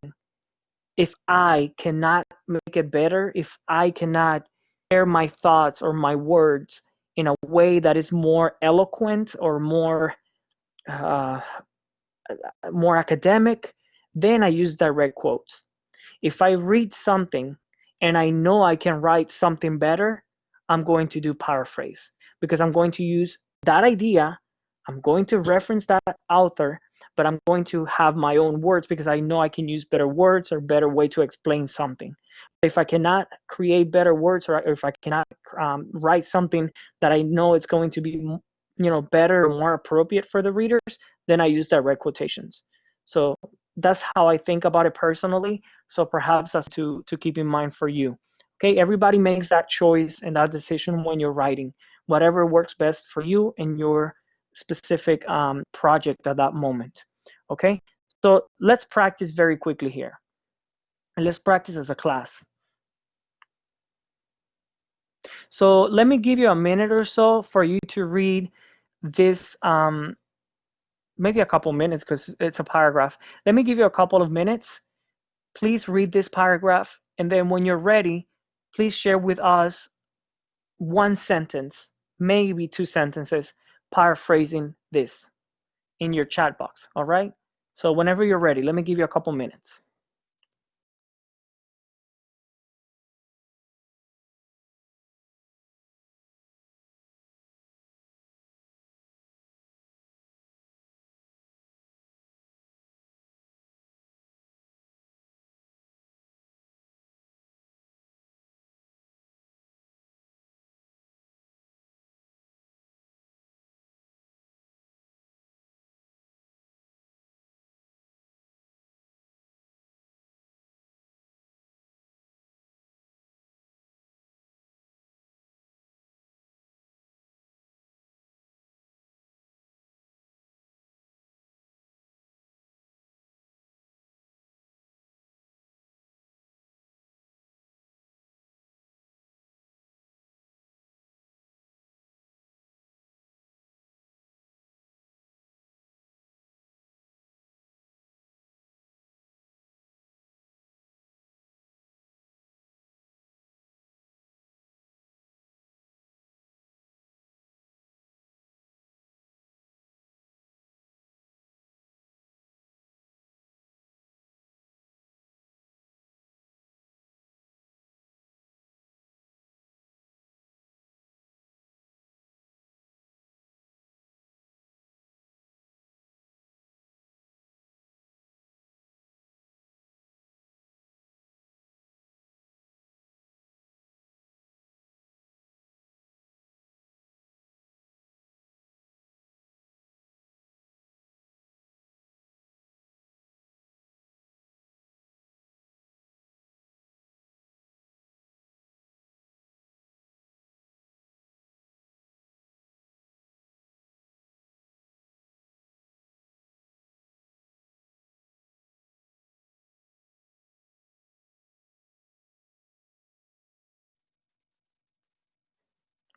[SPEAKER 1] if I cannot make it better, if I cannot share my thoughts or my words in a way that is more eloquent or uh, more academic, then I use direct quotes. If I read something and I know I can write something better, I'm going to do paraphrase because I'm going to use that idea. I'm going to reference that author, but I'm going to have my own words because I know I can use better words or better way to explain something. If I cannot create better words, or if I cannot write something that I know it's going to be, better or more appropriate for the readers, then I use direct quotations. So that's how I think about it personally. So perhaps that's to keep in mind for you. Okay, everybody makes that choice and that decision when you're writing. Whatever works best for you and your specific project at that moment. Okay, so let's practice very quickly here. And let's practice as a class. So let me give you a minute or so for you to read this, maybe a couple minutes because it's a paragraph. Let me give you a couple of minutes. Please read this paragraph, and then when you're ready, please share with us one sentence, maybe two sentences, paraphrasing this in your chat box, all right? So whenever you're ready, let me give you a couple minutes.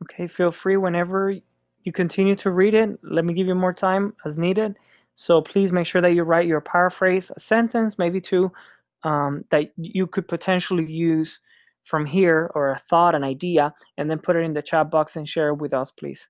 [SPEAKER 1] Okay, feel free whenever you continue to read it. Let me give you more time as needed. So please make sure that you write your paraphrase, a sentence, maybe two, that you could potentially use from here, or a thought, an idea, and then put it in the chat box and share it with us, please.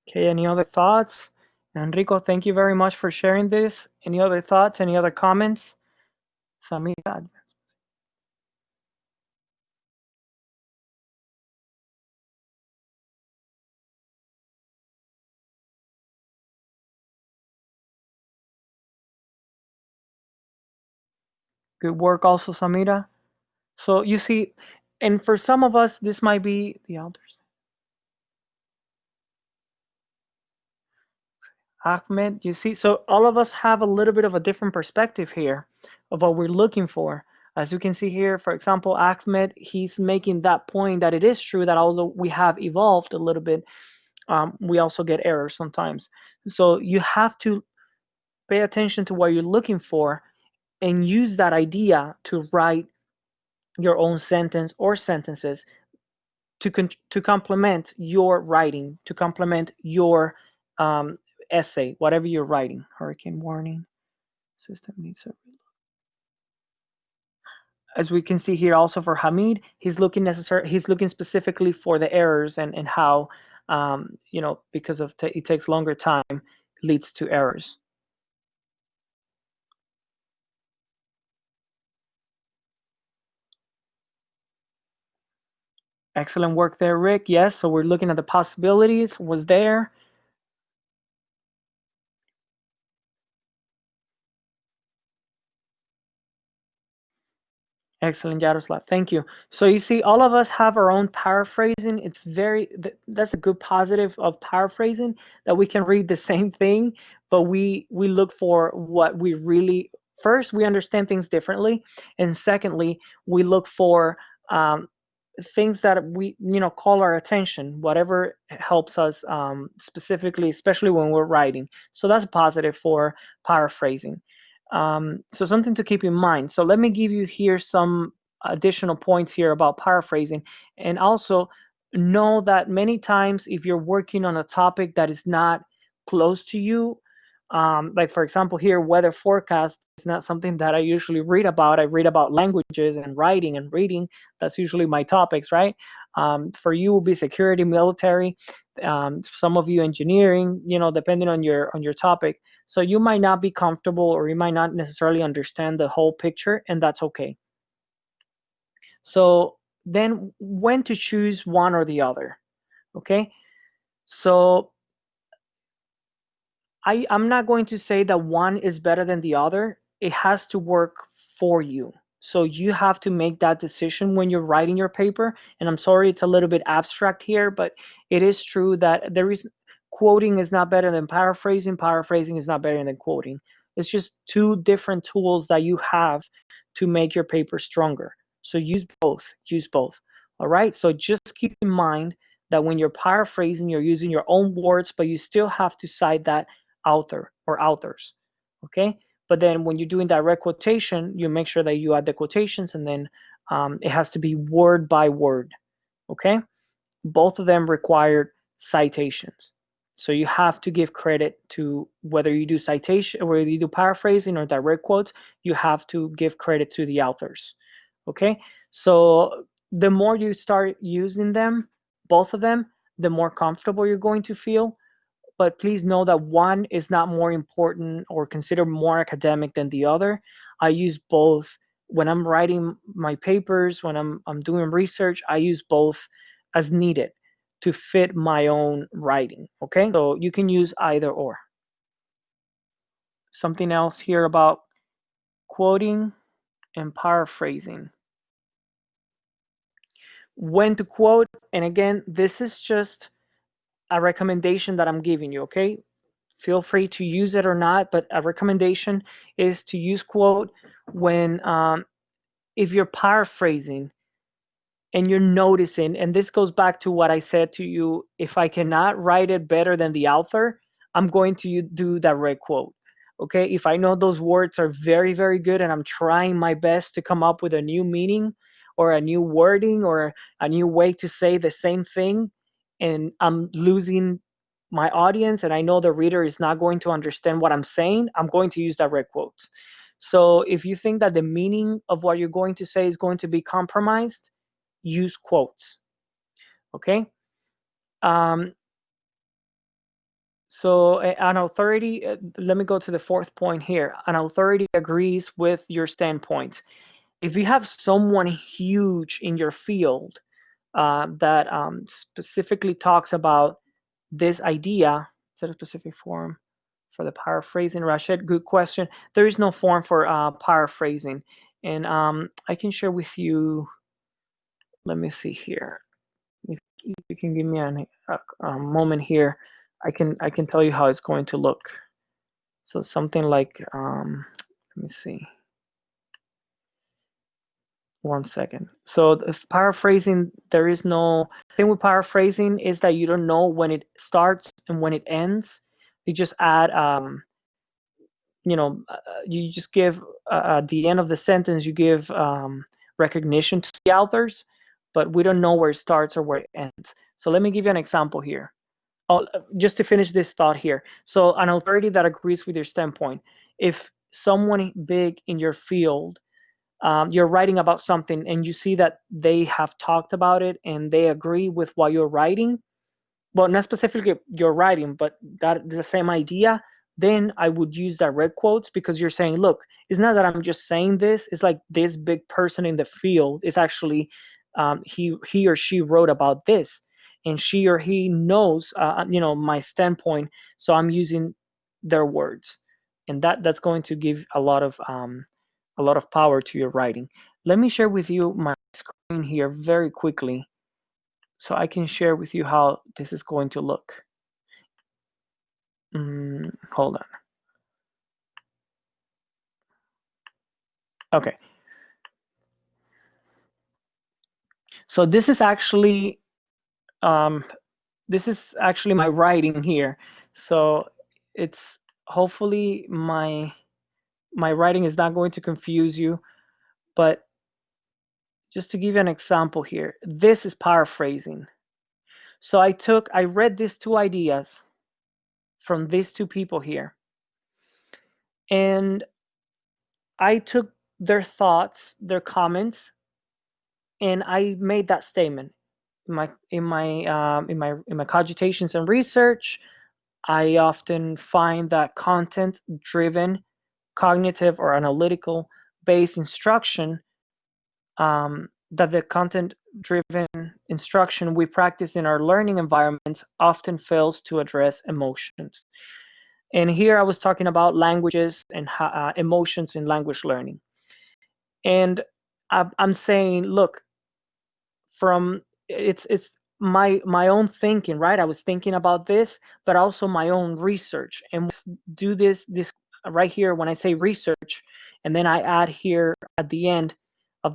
[SPEAKER 1] Okay, any other thoughts? Enrico, thank you very much for sharing this. Any other thoughts, any other comments? Samira. Good work also, Samira. So you see, and for some of us, this might be the elders. Ahmed, you see, so all of us have a little bit of a different perspective here of what we're looking for. As you can see here, for example, Ahmed, he's making that point that it is true that although we have evolved a little bit, we also get errors sometimes. So you have to pay attention to what you're looking for and use that idea to write your own sentence or sentences to complement your writing, to complement your essay, whatever you're writing. Hurricane warning, system needs a reload. As we can see here also for Hamid, he's looking specifically for the errors and how, you know, because of it takes longer time, leads to errors. Excellent work there, Rick. Yes, so we're looking at the possibilities. Was there? Excellent, Yaroslav. Thank you. So you see, all of us have our own paraphrasing. It's that's a good positive of paraphrasing, that we can read the same thing, but we look for what we really, first, we understand things differently, and secondly, we look for things that we, you know, call our attention, whatever helps us specifically, especially when we're writing. So that's positive for paraphrasing. So something to keep in mind. So let me give you here some additional points here about paraphrasing, and also know that many times if you're working on a topic that is not close to you, like for example here, weather forecast is not something that I usually read about. I read about languages and writing and reading. That's usually my topics, right? For you will be security, military, some of you engineering, depending on your topic. So you might not be comfortable, or you might not necessarily understand the whole picture, and that's okay. So then when to choose one or the other, okay? So I'm not going to say that one is better than the other. It has to work for you. So you have to make that decision when you're writing your paper. And I'm sorry, it's a little bit abstract here, but it is true that quoting is not better than paraphrasing. Paraphrasing is not better than quoting. It's just two different tools that you have to make your paper stronger. So use both. All right. So just keep in mind that when you're paraphrasing, you're using your own words, but you still have to cite that author or authors, okay? But then when you're doing direct quotation, you make sure that you add the quotations, and then it has to be word by word, okay? Both of them require citations. So you have to give credit to whether you do citation, whether you do paraphrasing or direct quotes, you have to give credit to the authors, okay? So the more you start using them, both of them, the more comfortable you're going to feel. But please know that one is not more important or considered more academic than the other. I use both when I'm writing my papers, when I'm doing research. I use both as needed to fit my own writing, okay? So you can use either or. Something else here about quoting and paraphrasing. When to quote, and again, this is just a recommendation that I'm giving you, okay? Feel free to use it or not, but a recommendation is to use quote when if you're paraphrasing and you're noticing, and this goes back to what I said to you, if I cannot write it better than the author, I'm going to do direct quote. Okay, if I know those words are very, very good and I'm trying my best to come up with a new meaning or a new wording or a new way to say the same thing, and I'm losing my audience and I know the reader is not going to understand what I'm saying, I'm going to use direct quotes. So if you think that the meaning of what you're going to say is going to be compromised, use quotes, okay? So an authority, let me go to the fourth point here. An authority agrees with your standpoint. If you have someone huge in your field that specifically talks about this idea, is that a specific form for the paraphrasing? Rashid, good question. There is no form for paraphrasing. And I can share with you, let me see here. If you can give me a moment here, I can tell you how it's going to look. So something like, let me see. One second. So if paraphrasing, there is no thing with paraphrasing is that you don't know when it starts and when it ends. You just add, you just give at the end of the sentence, you give recognition to the authors, but we don't know where it starts or where it ends. So let me give you an example here. Just to finish this thought here. So an authority that agrees with your standpoint. If someone big in your field, you're writing about something and you see that they have talked about it and they agree with what you're writing, well, not specifically your writing, but that the same idea, then I would use direct quotes, because you're saying, look, it's not that I'm just saying this, it's like this big person in the field is actually, he or she wrote about this, and she or he knows, my standpoint, so I'm using their words, and that's going to give a lot of power to your writing. Let me share with you my screen here very quickly, so I can share with you how this is going to look. Hold on. Okay. So this is actually my writing here. So it's hopefully my writing is not going to confuse you, but just to give you an example here, this is paraphrasing. So I read these two ideas from these two people here, and I took their thoughts, their comments, and I made that statement in my cogitations and research. I often find that content-driven, cognitive or analytical-based instruction, that the content-driven instruction we practice in our learning environments often fails to address emotions. And here I was talking about languages and emotions in language learning. And I'm saying, look, from it's my own thinking, right? I was thinking about this, but also my own research, and do this right here when I say research, and then I add here at the end of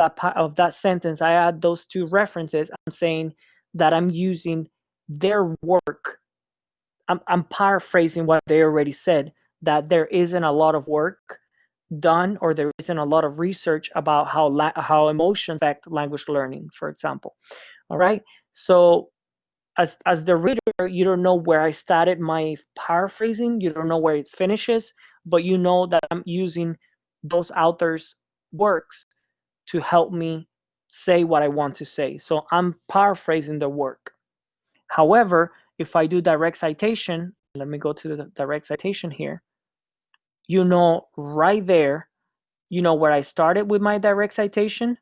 [SPEAKER 1] that sentence, I add those two references. I'm saying that I'm using their work. I'm paraphrasing what they already said, that there isn't a lot of work done, or there isn't a lot of research about how emotions affect language learning, for example. All right. So as the reader, you don't know where I started my paraphrasing, you don't know where it finishes, but you know that I'm using those authors' works to help me say what I want to say. So I'm paraphrasing the work. However, if I do direct citation, let me go to the direct citation here. You know, right there, you know where I started with my direct citation,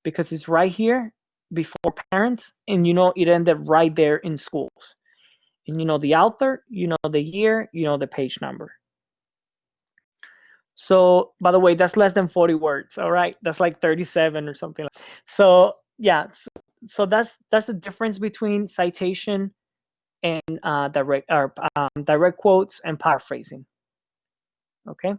[SPEAKER 1] because it's right here before parents, and you know it ended right there in schools. And you know the author, you know the year, you know the page number. So, by the way, that's less than 40 words. All right, that's like 37 or something like that. So yeah, so that's the difference between citation and direct quotes and paraphrasing. Okay.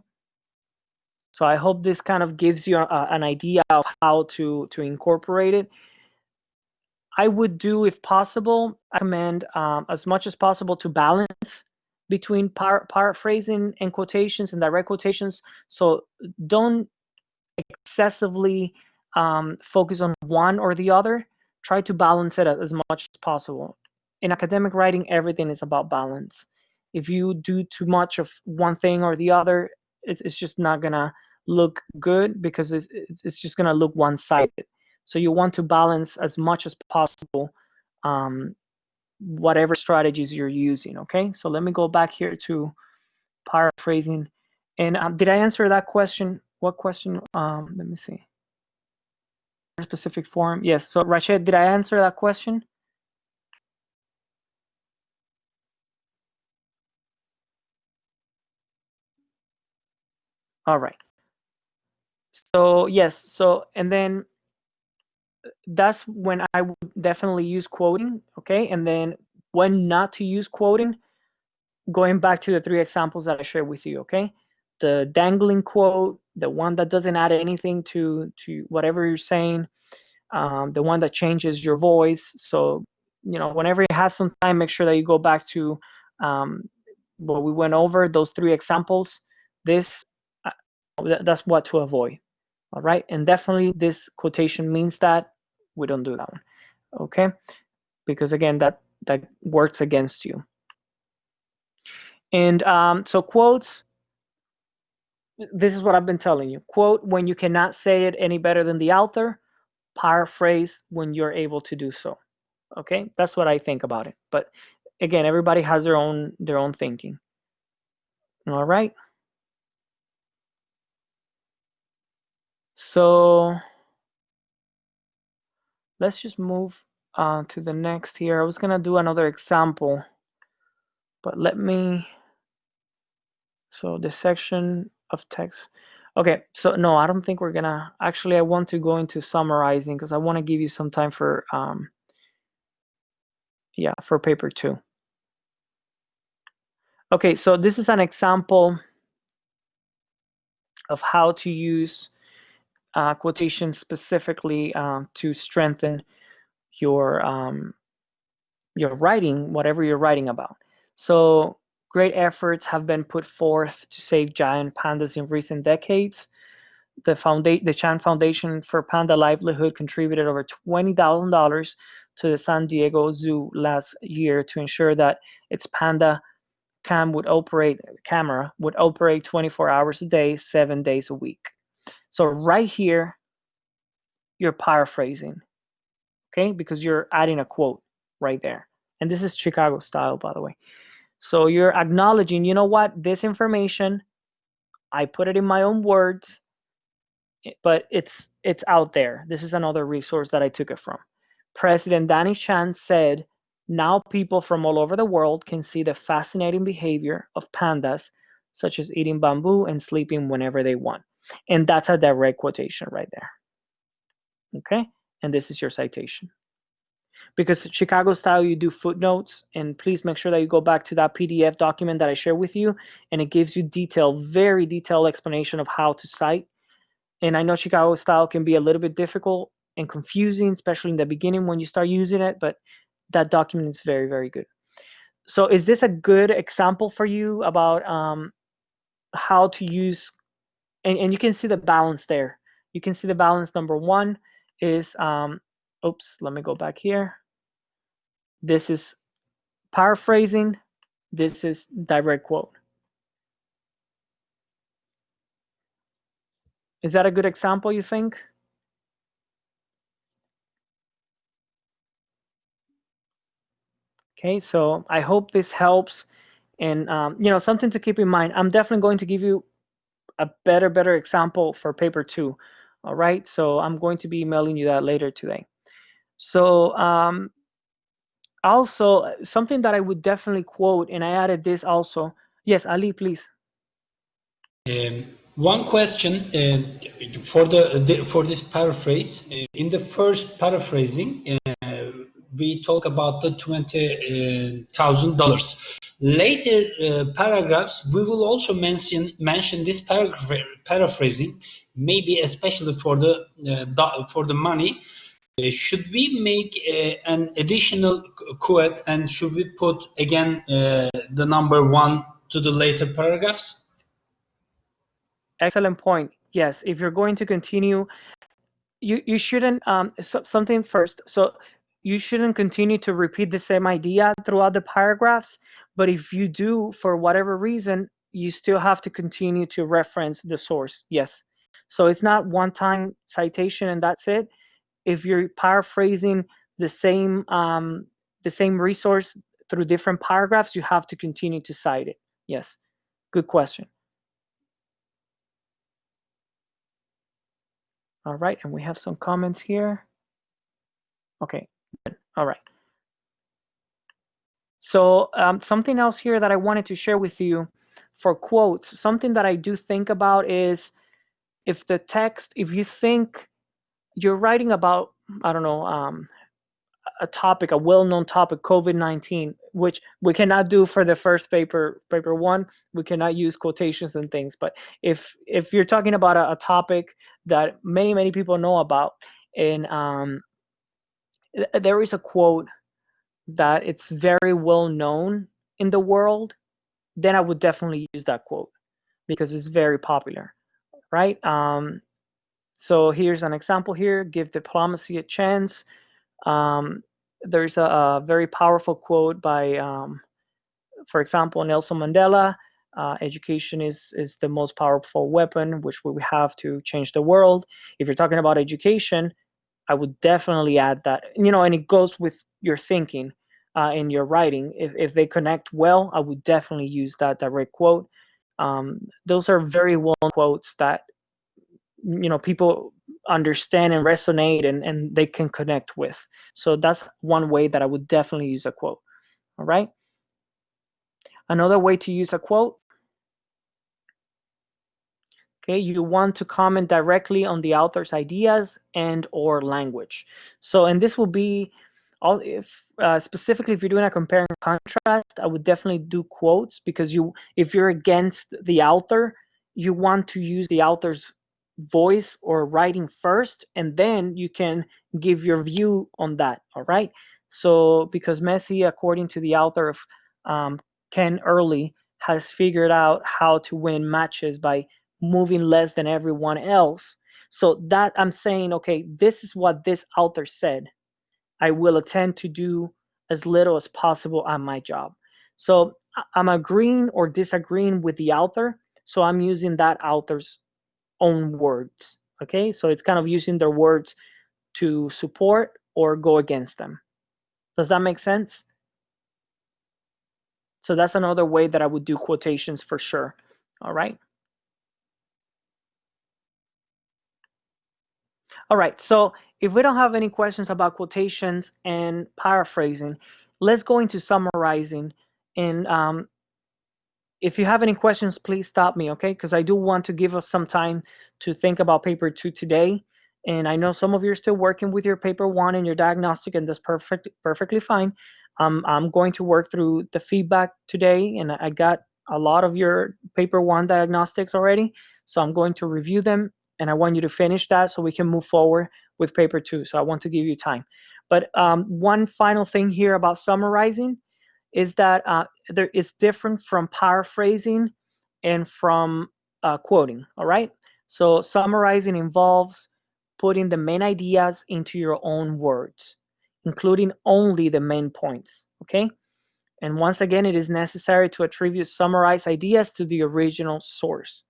[SPEAKER 1] So I hope this kind of gives you an idea of how to incorporate it. I would do, if possible, I recommend as much as possible to balance between paraphrasing and quotations and direct quotations. So don't excessively focus on one or the other. Try to balance it as much as possible. In academic writing, everything is about balance. If you do too much of one thing or the other, it's just not gonna look good, because it's just gonna look one-sided. So you want to balance as much as possible whatever strategies you're using. Okay, so let me go back here to paraphrasing. And did I answer that question? What question? Let me see. Specific form. Yes. So Rached, did I answer that question? All right. So yes. So, and then that's when I would definitely use quoting. Okay. And then when not to use quoting, going back to the three examples that I shared with you. Okay. The dangling quote, the one that doesn't add anything to whatever you're saying, the one that changes your voice. So, you know, whenever you have some time, make sure that you go back to what we went over, those three examples. This, that's what to avoid. All right. And definitely this quotation means that. We don't do that one. Okay. Because again, that works against you. And so quotes, this is what I've been telling you. Quote when you cannot say it any better than the author. Paraphrase when you're able to do so. Okay, that's what I think about it. But again, everybody has their own thinking. All right. So let's just move to the next here. I was gonna do another example, but let me. So the section of text. Okay, so no, I don't think we're gonna. Actually, I want to go into summarizing because I want to give you some time for yeah, for paper 2. Okay, so this is an example of how to use quotations specifically to strengthen your writing, whatever you're writing about. So great efforts have been put forth to save giant pandas in recent decades. the Chan Foundation for Panda Livelihood contributed over $20,000 to the San Diego Zoo last year to ensure that its panda camera would operate 24 hours a day, 7 days a week. So right here, you're paraphrasing, okay? Because you're adding a quote right there. And this is Chicago style, by the way. So you're acknowledging, you know what, this information, I put it in my own words, but it's out there. This is another resource that I took it from. President Danny Chan said, now people from all over the world can see the fascinating behavior of pandas, such as eating bamboo and sleeping whenever they want. And that's a direct quotation right there. Okay, and this is your citation. Because Chicago style, you do footnotes, and please make sure that you go back to that PDF document that I shared with you, and it gives you very detailed explanation of how to cite. And I know Chicago style can be a little bit difficult and confusing, especially in the beginning when you start using it, but that document is very, very good. So is this a good example for you about how to use, and you can see the balance there. You can see the balance. Number one is, oops, let me go back here. This is paraphrasing. This is direct quote. Is that a good example, you think? Okay, so I hope this helps. And you know, something to keep in mind, I'm definitely going to give you a better example for paper 2. All right, so I'm going to be emailing you that later today. So also something that I would definitely quote, and I added this also. Yes, Ali, please.
[SPEAKER 6] One question for this paraphrase. In the first paraphrasing, we talk about the $20,000. Later paragraphs, we will also mention this paraphrasing, maybe especially for the money. Should we make an additional quote, and should we put again the number 1 to the later paragraphs?
[SPEAKER 1] Excellent point. Yes, if you're going to continue, you shouldn't something first. So you shouldn't continue to repeat the same idea throughout the paragraphs, but if you do, for whatever reason, you still have to continue to reference the source. Yes. So it's not one-time citation and that's it. If you're paraphrasing the same resource through different paragraphs, you have to continue to cite it. Yes. Good question. All right, and we have some comments here. Okay, good. All right. So something else here that I wanted to share with you for quotes, something that I do think about is if the text, if you think you're writing about, I don't know, a topic, a well-known topic, COVID-19, which we cannot do for the first paper 1, we cannot use quotations and things. But if you're talking about a topic that many people know about, and there is a quote that it's very well known in the world, then I would definitely use that quote because it's very popular, right? So here's an example here: give diplomacy a chance. There's a very powerful quote by, for example, Nelson Mandela. Education is the most powerful weapon which we have to change the world. If you're talking about education, I would definitely add that, you know, and it goes with your thinking in your writing. If they connect well, I would definitely use that direct quote. Those are very well-known quotes that, you know, people understand and resonate and they can connect with. So that's one way that I would definitely use a quote. All right. Another way to use a quote. Okay, you want to comment directly on the author's ideas and or language. So, and this will be all, if specifically if you're doing a compare and contrast, I would definitely do quotes, because if you're against the author, you want to use the author's voice or writing first, and then you can give your view on that. All right. So because Messi, according to the author of Ken Early, has figured out how to win matches by moving less than everyone else. So that I'm saying, okay, this is what this author said. I will attempt to do as little as possible on my job. So I'm agreeing or disagreeing with the author. So I'm using that author's own words. Okay, so it's kind of using their words to support or go against them. Does that make sense? So that's another way that I would do quotations for sure. All right. All right, so if we don't have any questions about quotations and paraphrasing, let's go into summarizing. And if you have any questions, please stop me, okay? Because I do want to give us some time to think about paper 2 today. And I know some of you are still working with your paper 1 and your diagnostic, and that's perfectly fine. I'm going to work through the feedback today, and I got a lot of your paper 1 diagnostics already. So I'm going to review them, and I want you to finish that so we can move forward with paper 2. So I want to give you time. But one final thing here about summarizing is that there is different from paraphrasing and from quoting. All right. So summarizing involves putting the main ideas into your own words, including only the main points. Okay. And once again, it is necessary to attribute summarized ideas to the original source.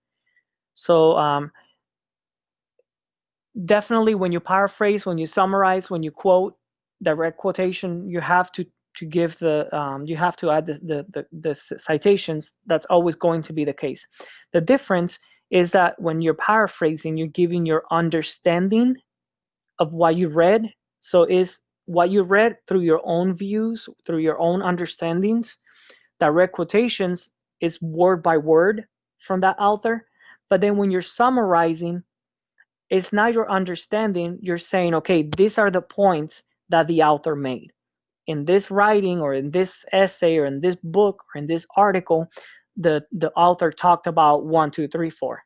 [SPEAKER 1] So definitely when you paraphrase, when you summarize, when you quote, direct quotation, you have to give the you have to add the citations. That's always going to be the case. The difference is that when you're paraphrasing, you're giving your understanding of what you read. So is what you read through your own views, through your own understandings. Direct quotations is word by word from that author. But then when you're summarizing, it's not your understanding. You're saying, okay, these are the points that the author made in this writing or in this essay or in this book or in this article. The author talked about 1, 2, 3, 4.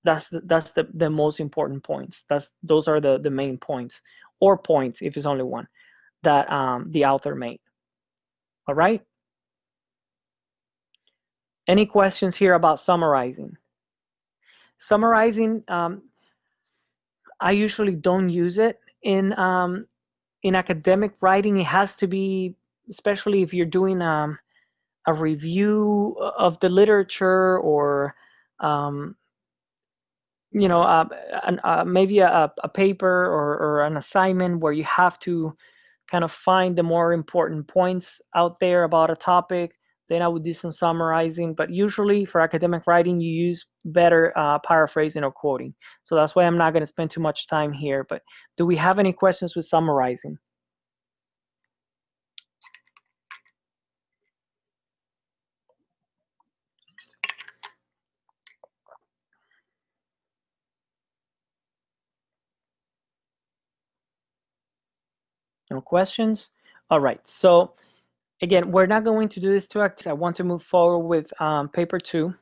[SPEAKER 1] That's the most important points. Those are the main points, or points if it's only one, that the author made. All right. Any questions here about summarizing? Summarizing, I usually don't use it in academic writing. It has to be, especially if you're doing a review of the literature, or you know, maybe a paper or an assignment where you have to kind of find the more important points out there about a topic. Then I would do some summarizing. But usually for academic writing, you use better paraphrasing or quoting. So that's why I'm not going to spend too much time here. But do we have any questions with summarizing? No questions? All right. So again, we're not going to do this to acts. I want to move forward with paper 2.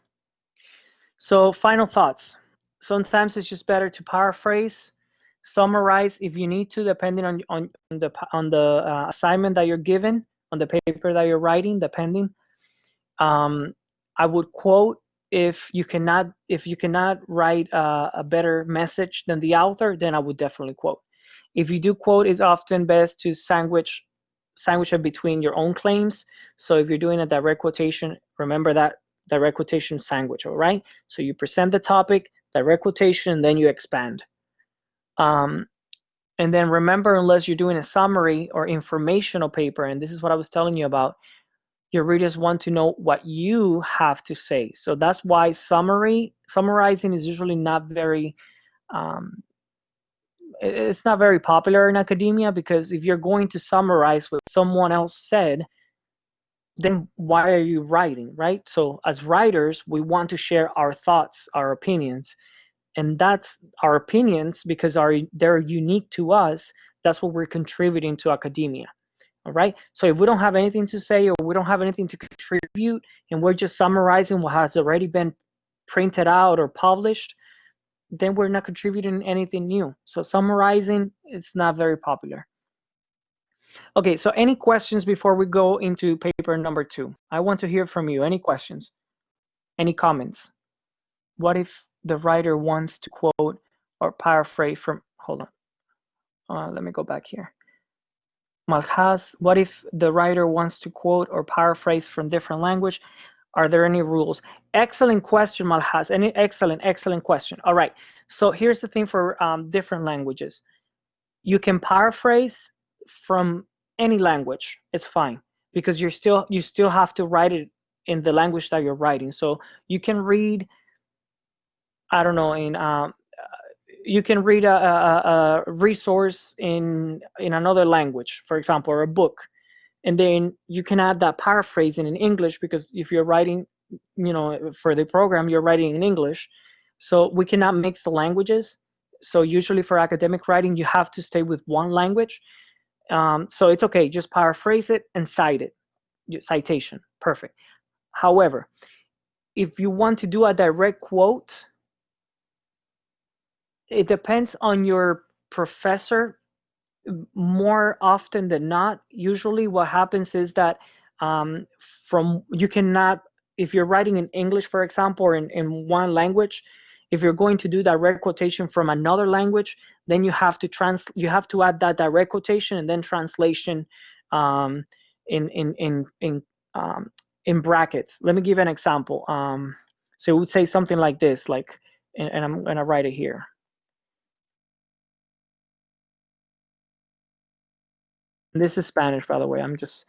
[SPEAKER 1] So final thoughts. Sometimes it's just better to paraphrase, summarize if you need to, depending on the assignment that you're given, on the paper that you're writing, depending. I would quote if you cannot write a better message than the author, then I would definitely quote. If you do quote, it's often best to sandwich it between your own claims. So if you're doing a direct quotation, remember that direct quotation sandwich, all right? So you present the topic, direct quotation, and then you expand. And then remember, unless you're doing a summary or informational paper, and this is what I was telling you about, your readers want to know what you have to say. So that's why summarizing is usually not very, it's not very popular in academia, because if you're going to summarize what someone else said, then why are you writing, right? So as writers, we want to share our thoughts, our opinions, and that's our opinions because they're unique to us. That's what we're contributing to academia. All right. So if we don't have anything to say, or we don't have anything to contribute, and we're just summarizing what has already been printed out or published, then we're not contributing anything new. So summarizing is not very popular. Okay, so any questions before we go into paper number 2? I want to hear from you. Any questions? Any comments? what if the writer wants to quote or paraphrase from, hold on, let me go back here. Malhaz, what if the writer wants to quote or paraphrase from different language? Are there any rules? Excellent question, Malhaz. Excellent question. All right. So here's the thing for different languages. You can paraphrase from any language. It's fine because you still have to write it in the language that you're writing. So you can read, I don't know, you can read a resource in another language, for example, or a book, and then you can add that paraphrasing in English, because if you're writing, for the program, you're writing in English. So we cannot mix the languages. So usually for academic writing, you have to stay with one language. So it's okay, just paraphrase it and cite it. Citation, perfect. However, if you want to do a direct quote, it depends on your professor. More often than not, usually what happens is that you cannot, if you're writing in English, for example, or in one language, if you're going to do direct quotation from another language, then you have to add that direct quotation and then translation in brackets. Let me give an example. So it would say something like this, like, and I'm gonna write it here. This is Spanish, by the way. I'm just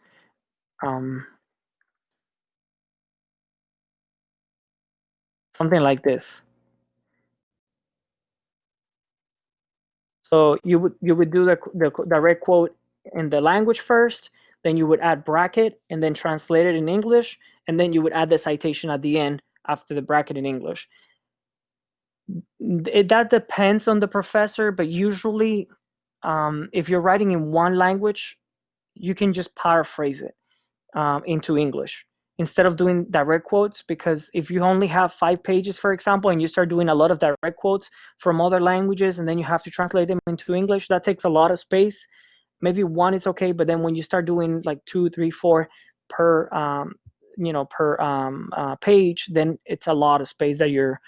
[SPEAKER 1] something like this. So you would do the direct quote in the language first, then you would add bracket and then translate it in English, and then you would add the citation at the end after the bracket in English. That depends on the professor, but usually if you're writing in one language, you can just paraphrase it into English instead of doing direct quotes, because if you only have 5 pages, for example, and you start doing a lot of direct quotes from other languages and then you have to translate them into English, that takes a lot of space. Maybe one is okay, but then when you start doing like 2, 3, 4 per page, then it's a lot of space that you're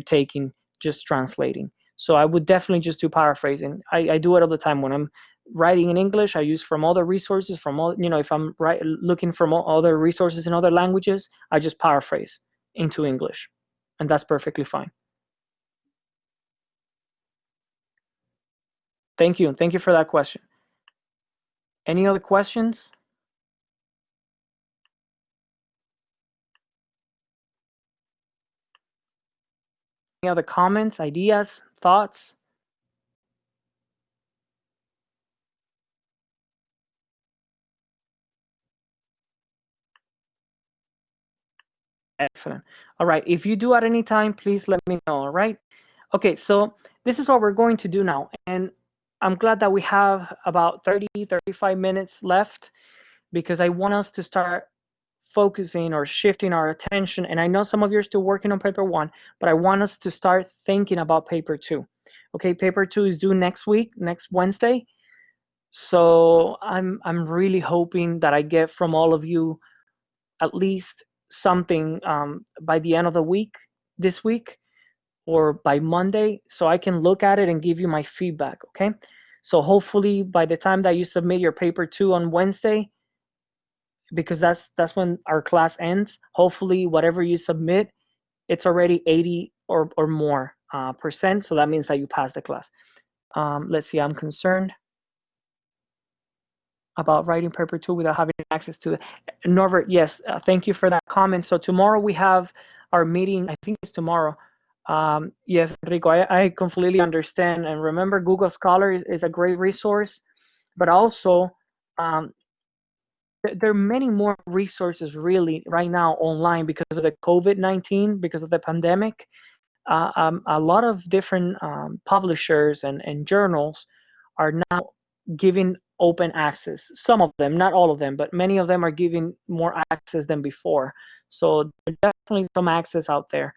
[SPEAKER 1] taking just translating. So I would definitely just do paraphrasing. I do it all the time when I'm writing in English. I use from other resources, if I'm looking for other resources in other languages, I just paraphrase into English, and that's perfectly fine. Thank you for that question. Any other questions? Any other comments, ideas, thoughts? Excellent. All right. If you do at any time, please let me know. All right. Okay. So this is what we're going to do now. And I'm glad that we have about 35 minutes left, because I want us to start focusing or shifting our attention. And I know some of you are still working on paper 1, but I want us to start thinking about paper 2. Okay. Paper 2 is due next week, next Wednesday. So I'm really hoping that I get from all of you at least something by the end of the week, this week, or by Monday, so I can look at it and give you my feedback. Okay. So hopefully by the time that you submit your paper 2 on Wednesday, because that's when our class ends, hopefully whatever you submit, it's already 80 or more percent. So that means that you passed the class. Let's see, I'm concerned about writing paper 2 without having access to it. Norbert, yes, thank you for that comment. So tomorrow we have our meeting. I think it's tomorrow. Yes, Rico, I completely understand. And remember, Google Scholar is a great resource, but also there are many more resources really right now online because of the COVID-19, because of the pandemic. A lot of different publishers and journals are now giving open access. Some of them, not all of them, but many of them are giving more access than before. So there's definitely some access out there.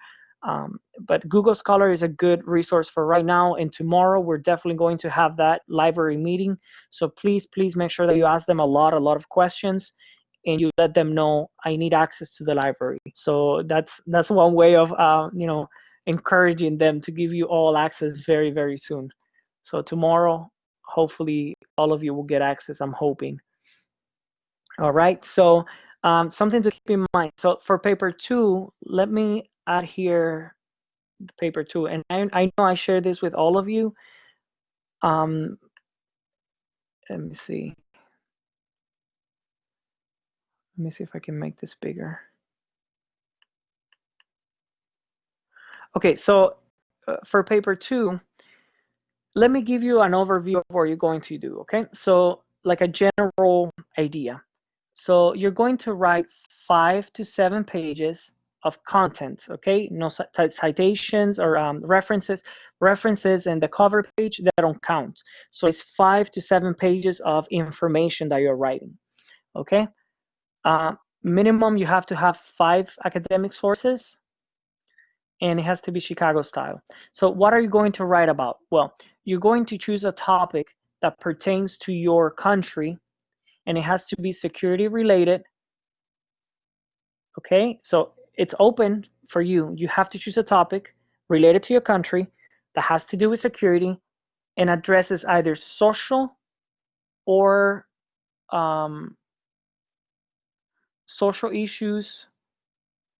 [SPEAKER 1] But Google Scholar is a good resource for right now. And tomorrow we're definitely going to have that library meeting. So please make sure that you ask them a lot of questions, and you let them know I need access to the library. So that's one way of encouraging them to give you all access very, very soon. So tomorrow, hopefully all of you will get access, I'm hoping. All right, so something to keep in mind. So for paper 2, let me add here the paper 2. And I know I share this with all of you. Let me see. Let me see if I can make this bigger. Okay, so for paper 2, let me give you an overview of what you're going to do, okay? So like a general idea. So you're going to write 5 to 7 pages of content, okay? No citations or references and the cover page, that don't count. So it's 5 to 7 pages of information that you're writing, okay? Minimum, you have to have 5 academic sources, and it has to be Chicago style. So what are you going to write about? Well, you're going to choose a topic that pertains to your country, and it has to be security related. Okay, so it's open for you. You have to choose a topic related to your country that has to do with security and addresses either social or social issues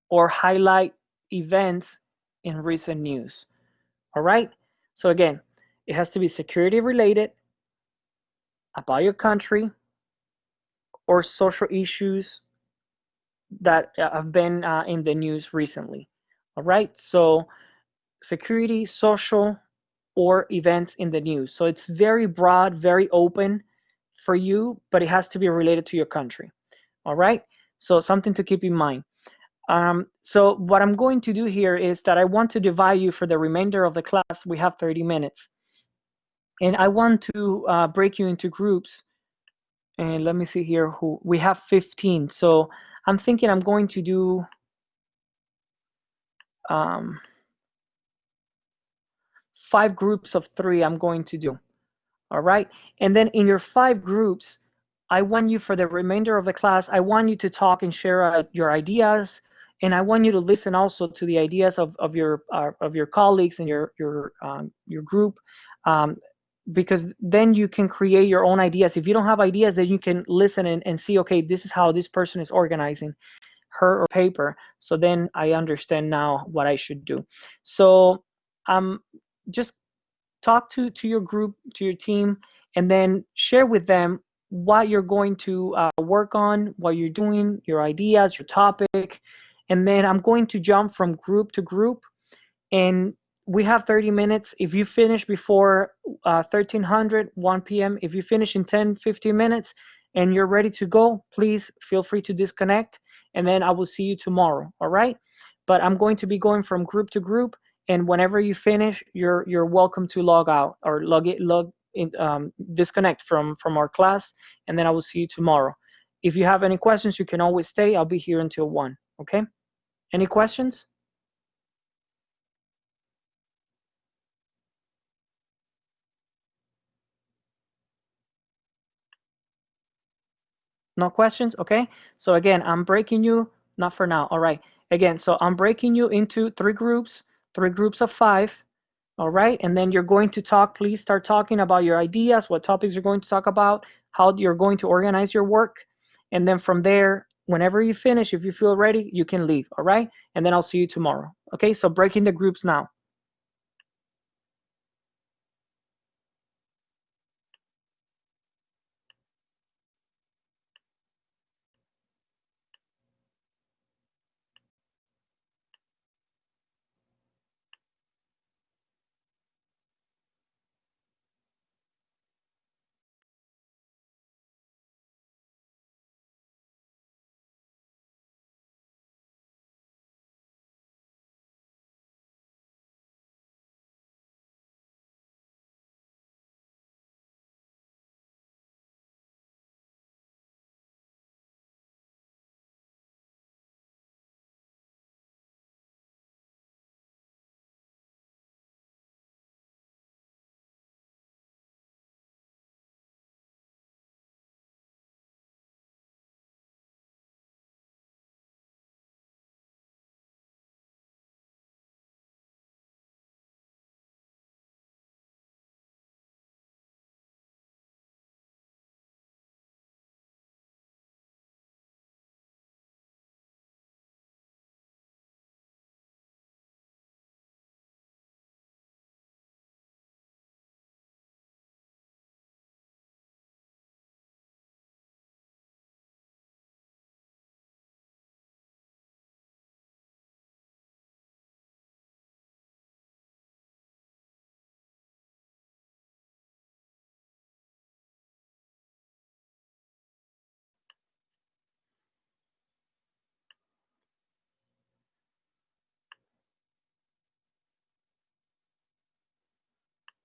[SPEAKER 1] or highlight events in recent news. All right, so again, it has to be security related, about your country, or social issues that have been in the news recently. All right, so security, social, or events in the news. So it's very broad, very open for you, but it has to be related to your country. All right, so something to keep in mind. So what I'm going to do here is that I want to divide you for the remainder of the class. We have 30 minutes. And I want to break you into groups. And let me see here who we have 15. So I'm thinking I'm going to do 5 groups of 3 I'm going to do. All right. And then in your 5 groups, I want you for the remainder of the class, I want you to talk and share your ideas. And I want you to listen also to the ideas of your colleagues and your group, because then you can create your own ideas. If you don't have ideas, then you can listen and see, okay, this is how this person is organizing her or paper. So then I understand now what I should do. So just talk to your group, to your team, and then share with them what you're going to work on, what you're doing, your ideas, your topic. And then I'm going to jump from group to group, and we have 30 minutes. If you finish before 1300, 1 p.m., if you finish in 10, 15 minutes and you're ready to go, please feel free to disconnect, and then I will see you tomorrow, all right? But I'm going to be going from group to group, and whenever you finish, you're welcome to log out or log in, disconnect from our class, and then I will see you tomorrow. If you have any questions, you can always stay. I'll be here until 1, okay? Any questions? No questions? Okay. So again, I'm breaking you, not for now. All right. Again, so I'm breaking you into 3 groups of 5. All right. And then you're going to talk. Please start talking about your ideas, what topics you're going to talk about, how you're going to organize your work. And then from there, whenever you finish, if you feel ready, you can leave. All right. And then I'll see you tomorrow. Okay. So breaking the groups now.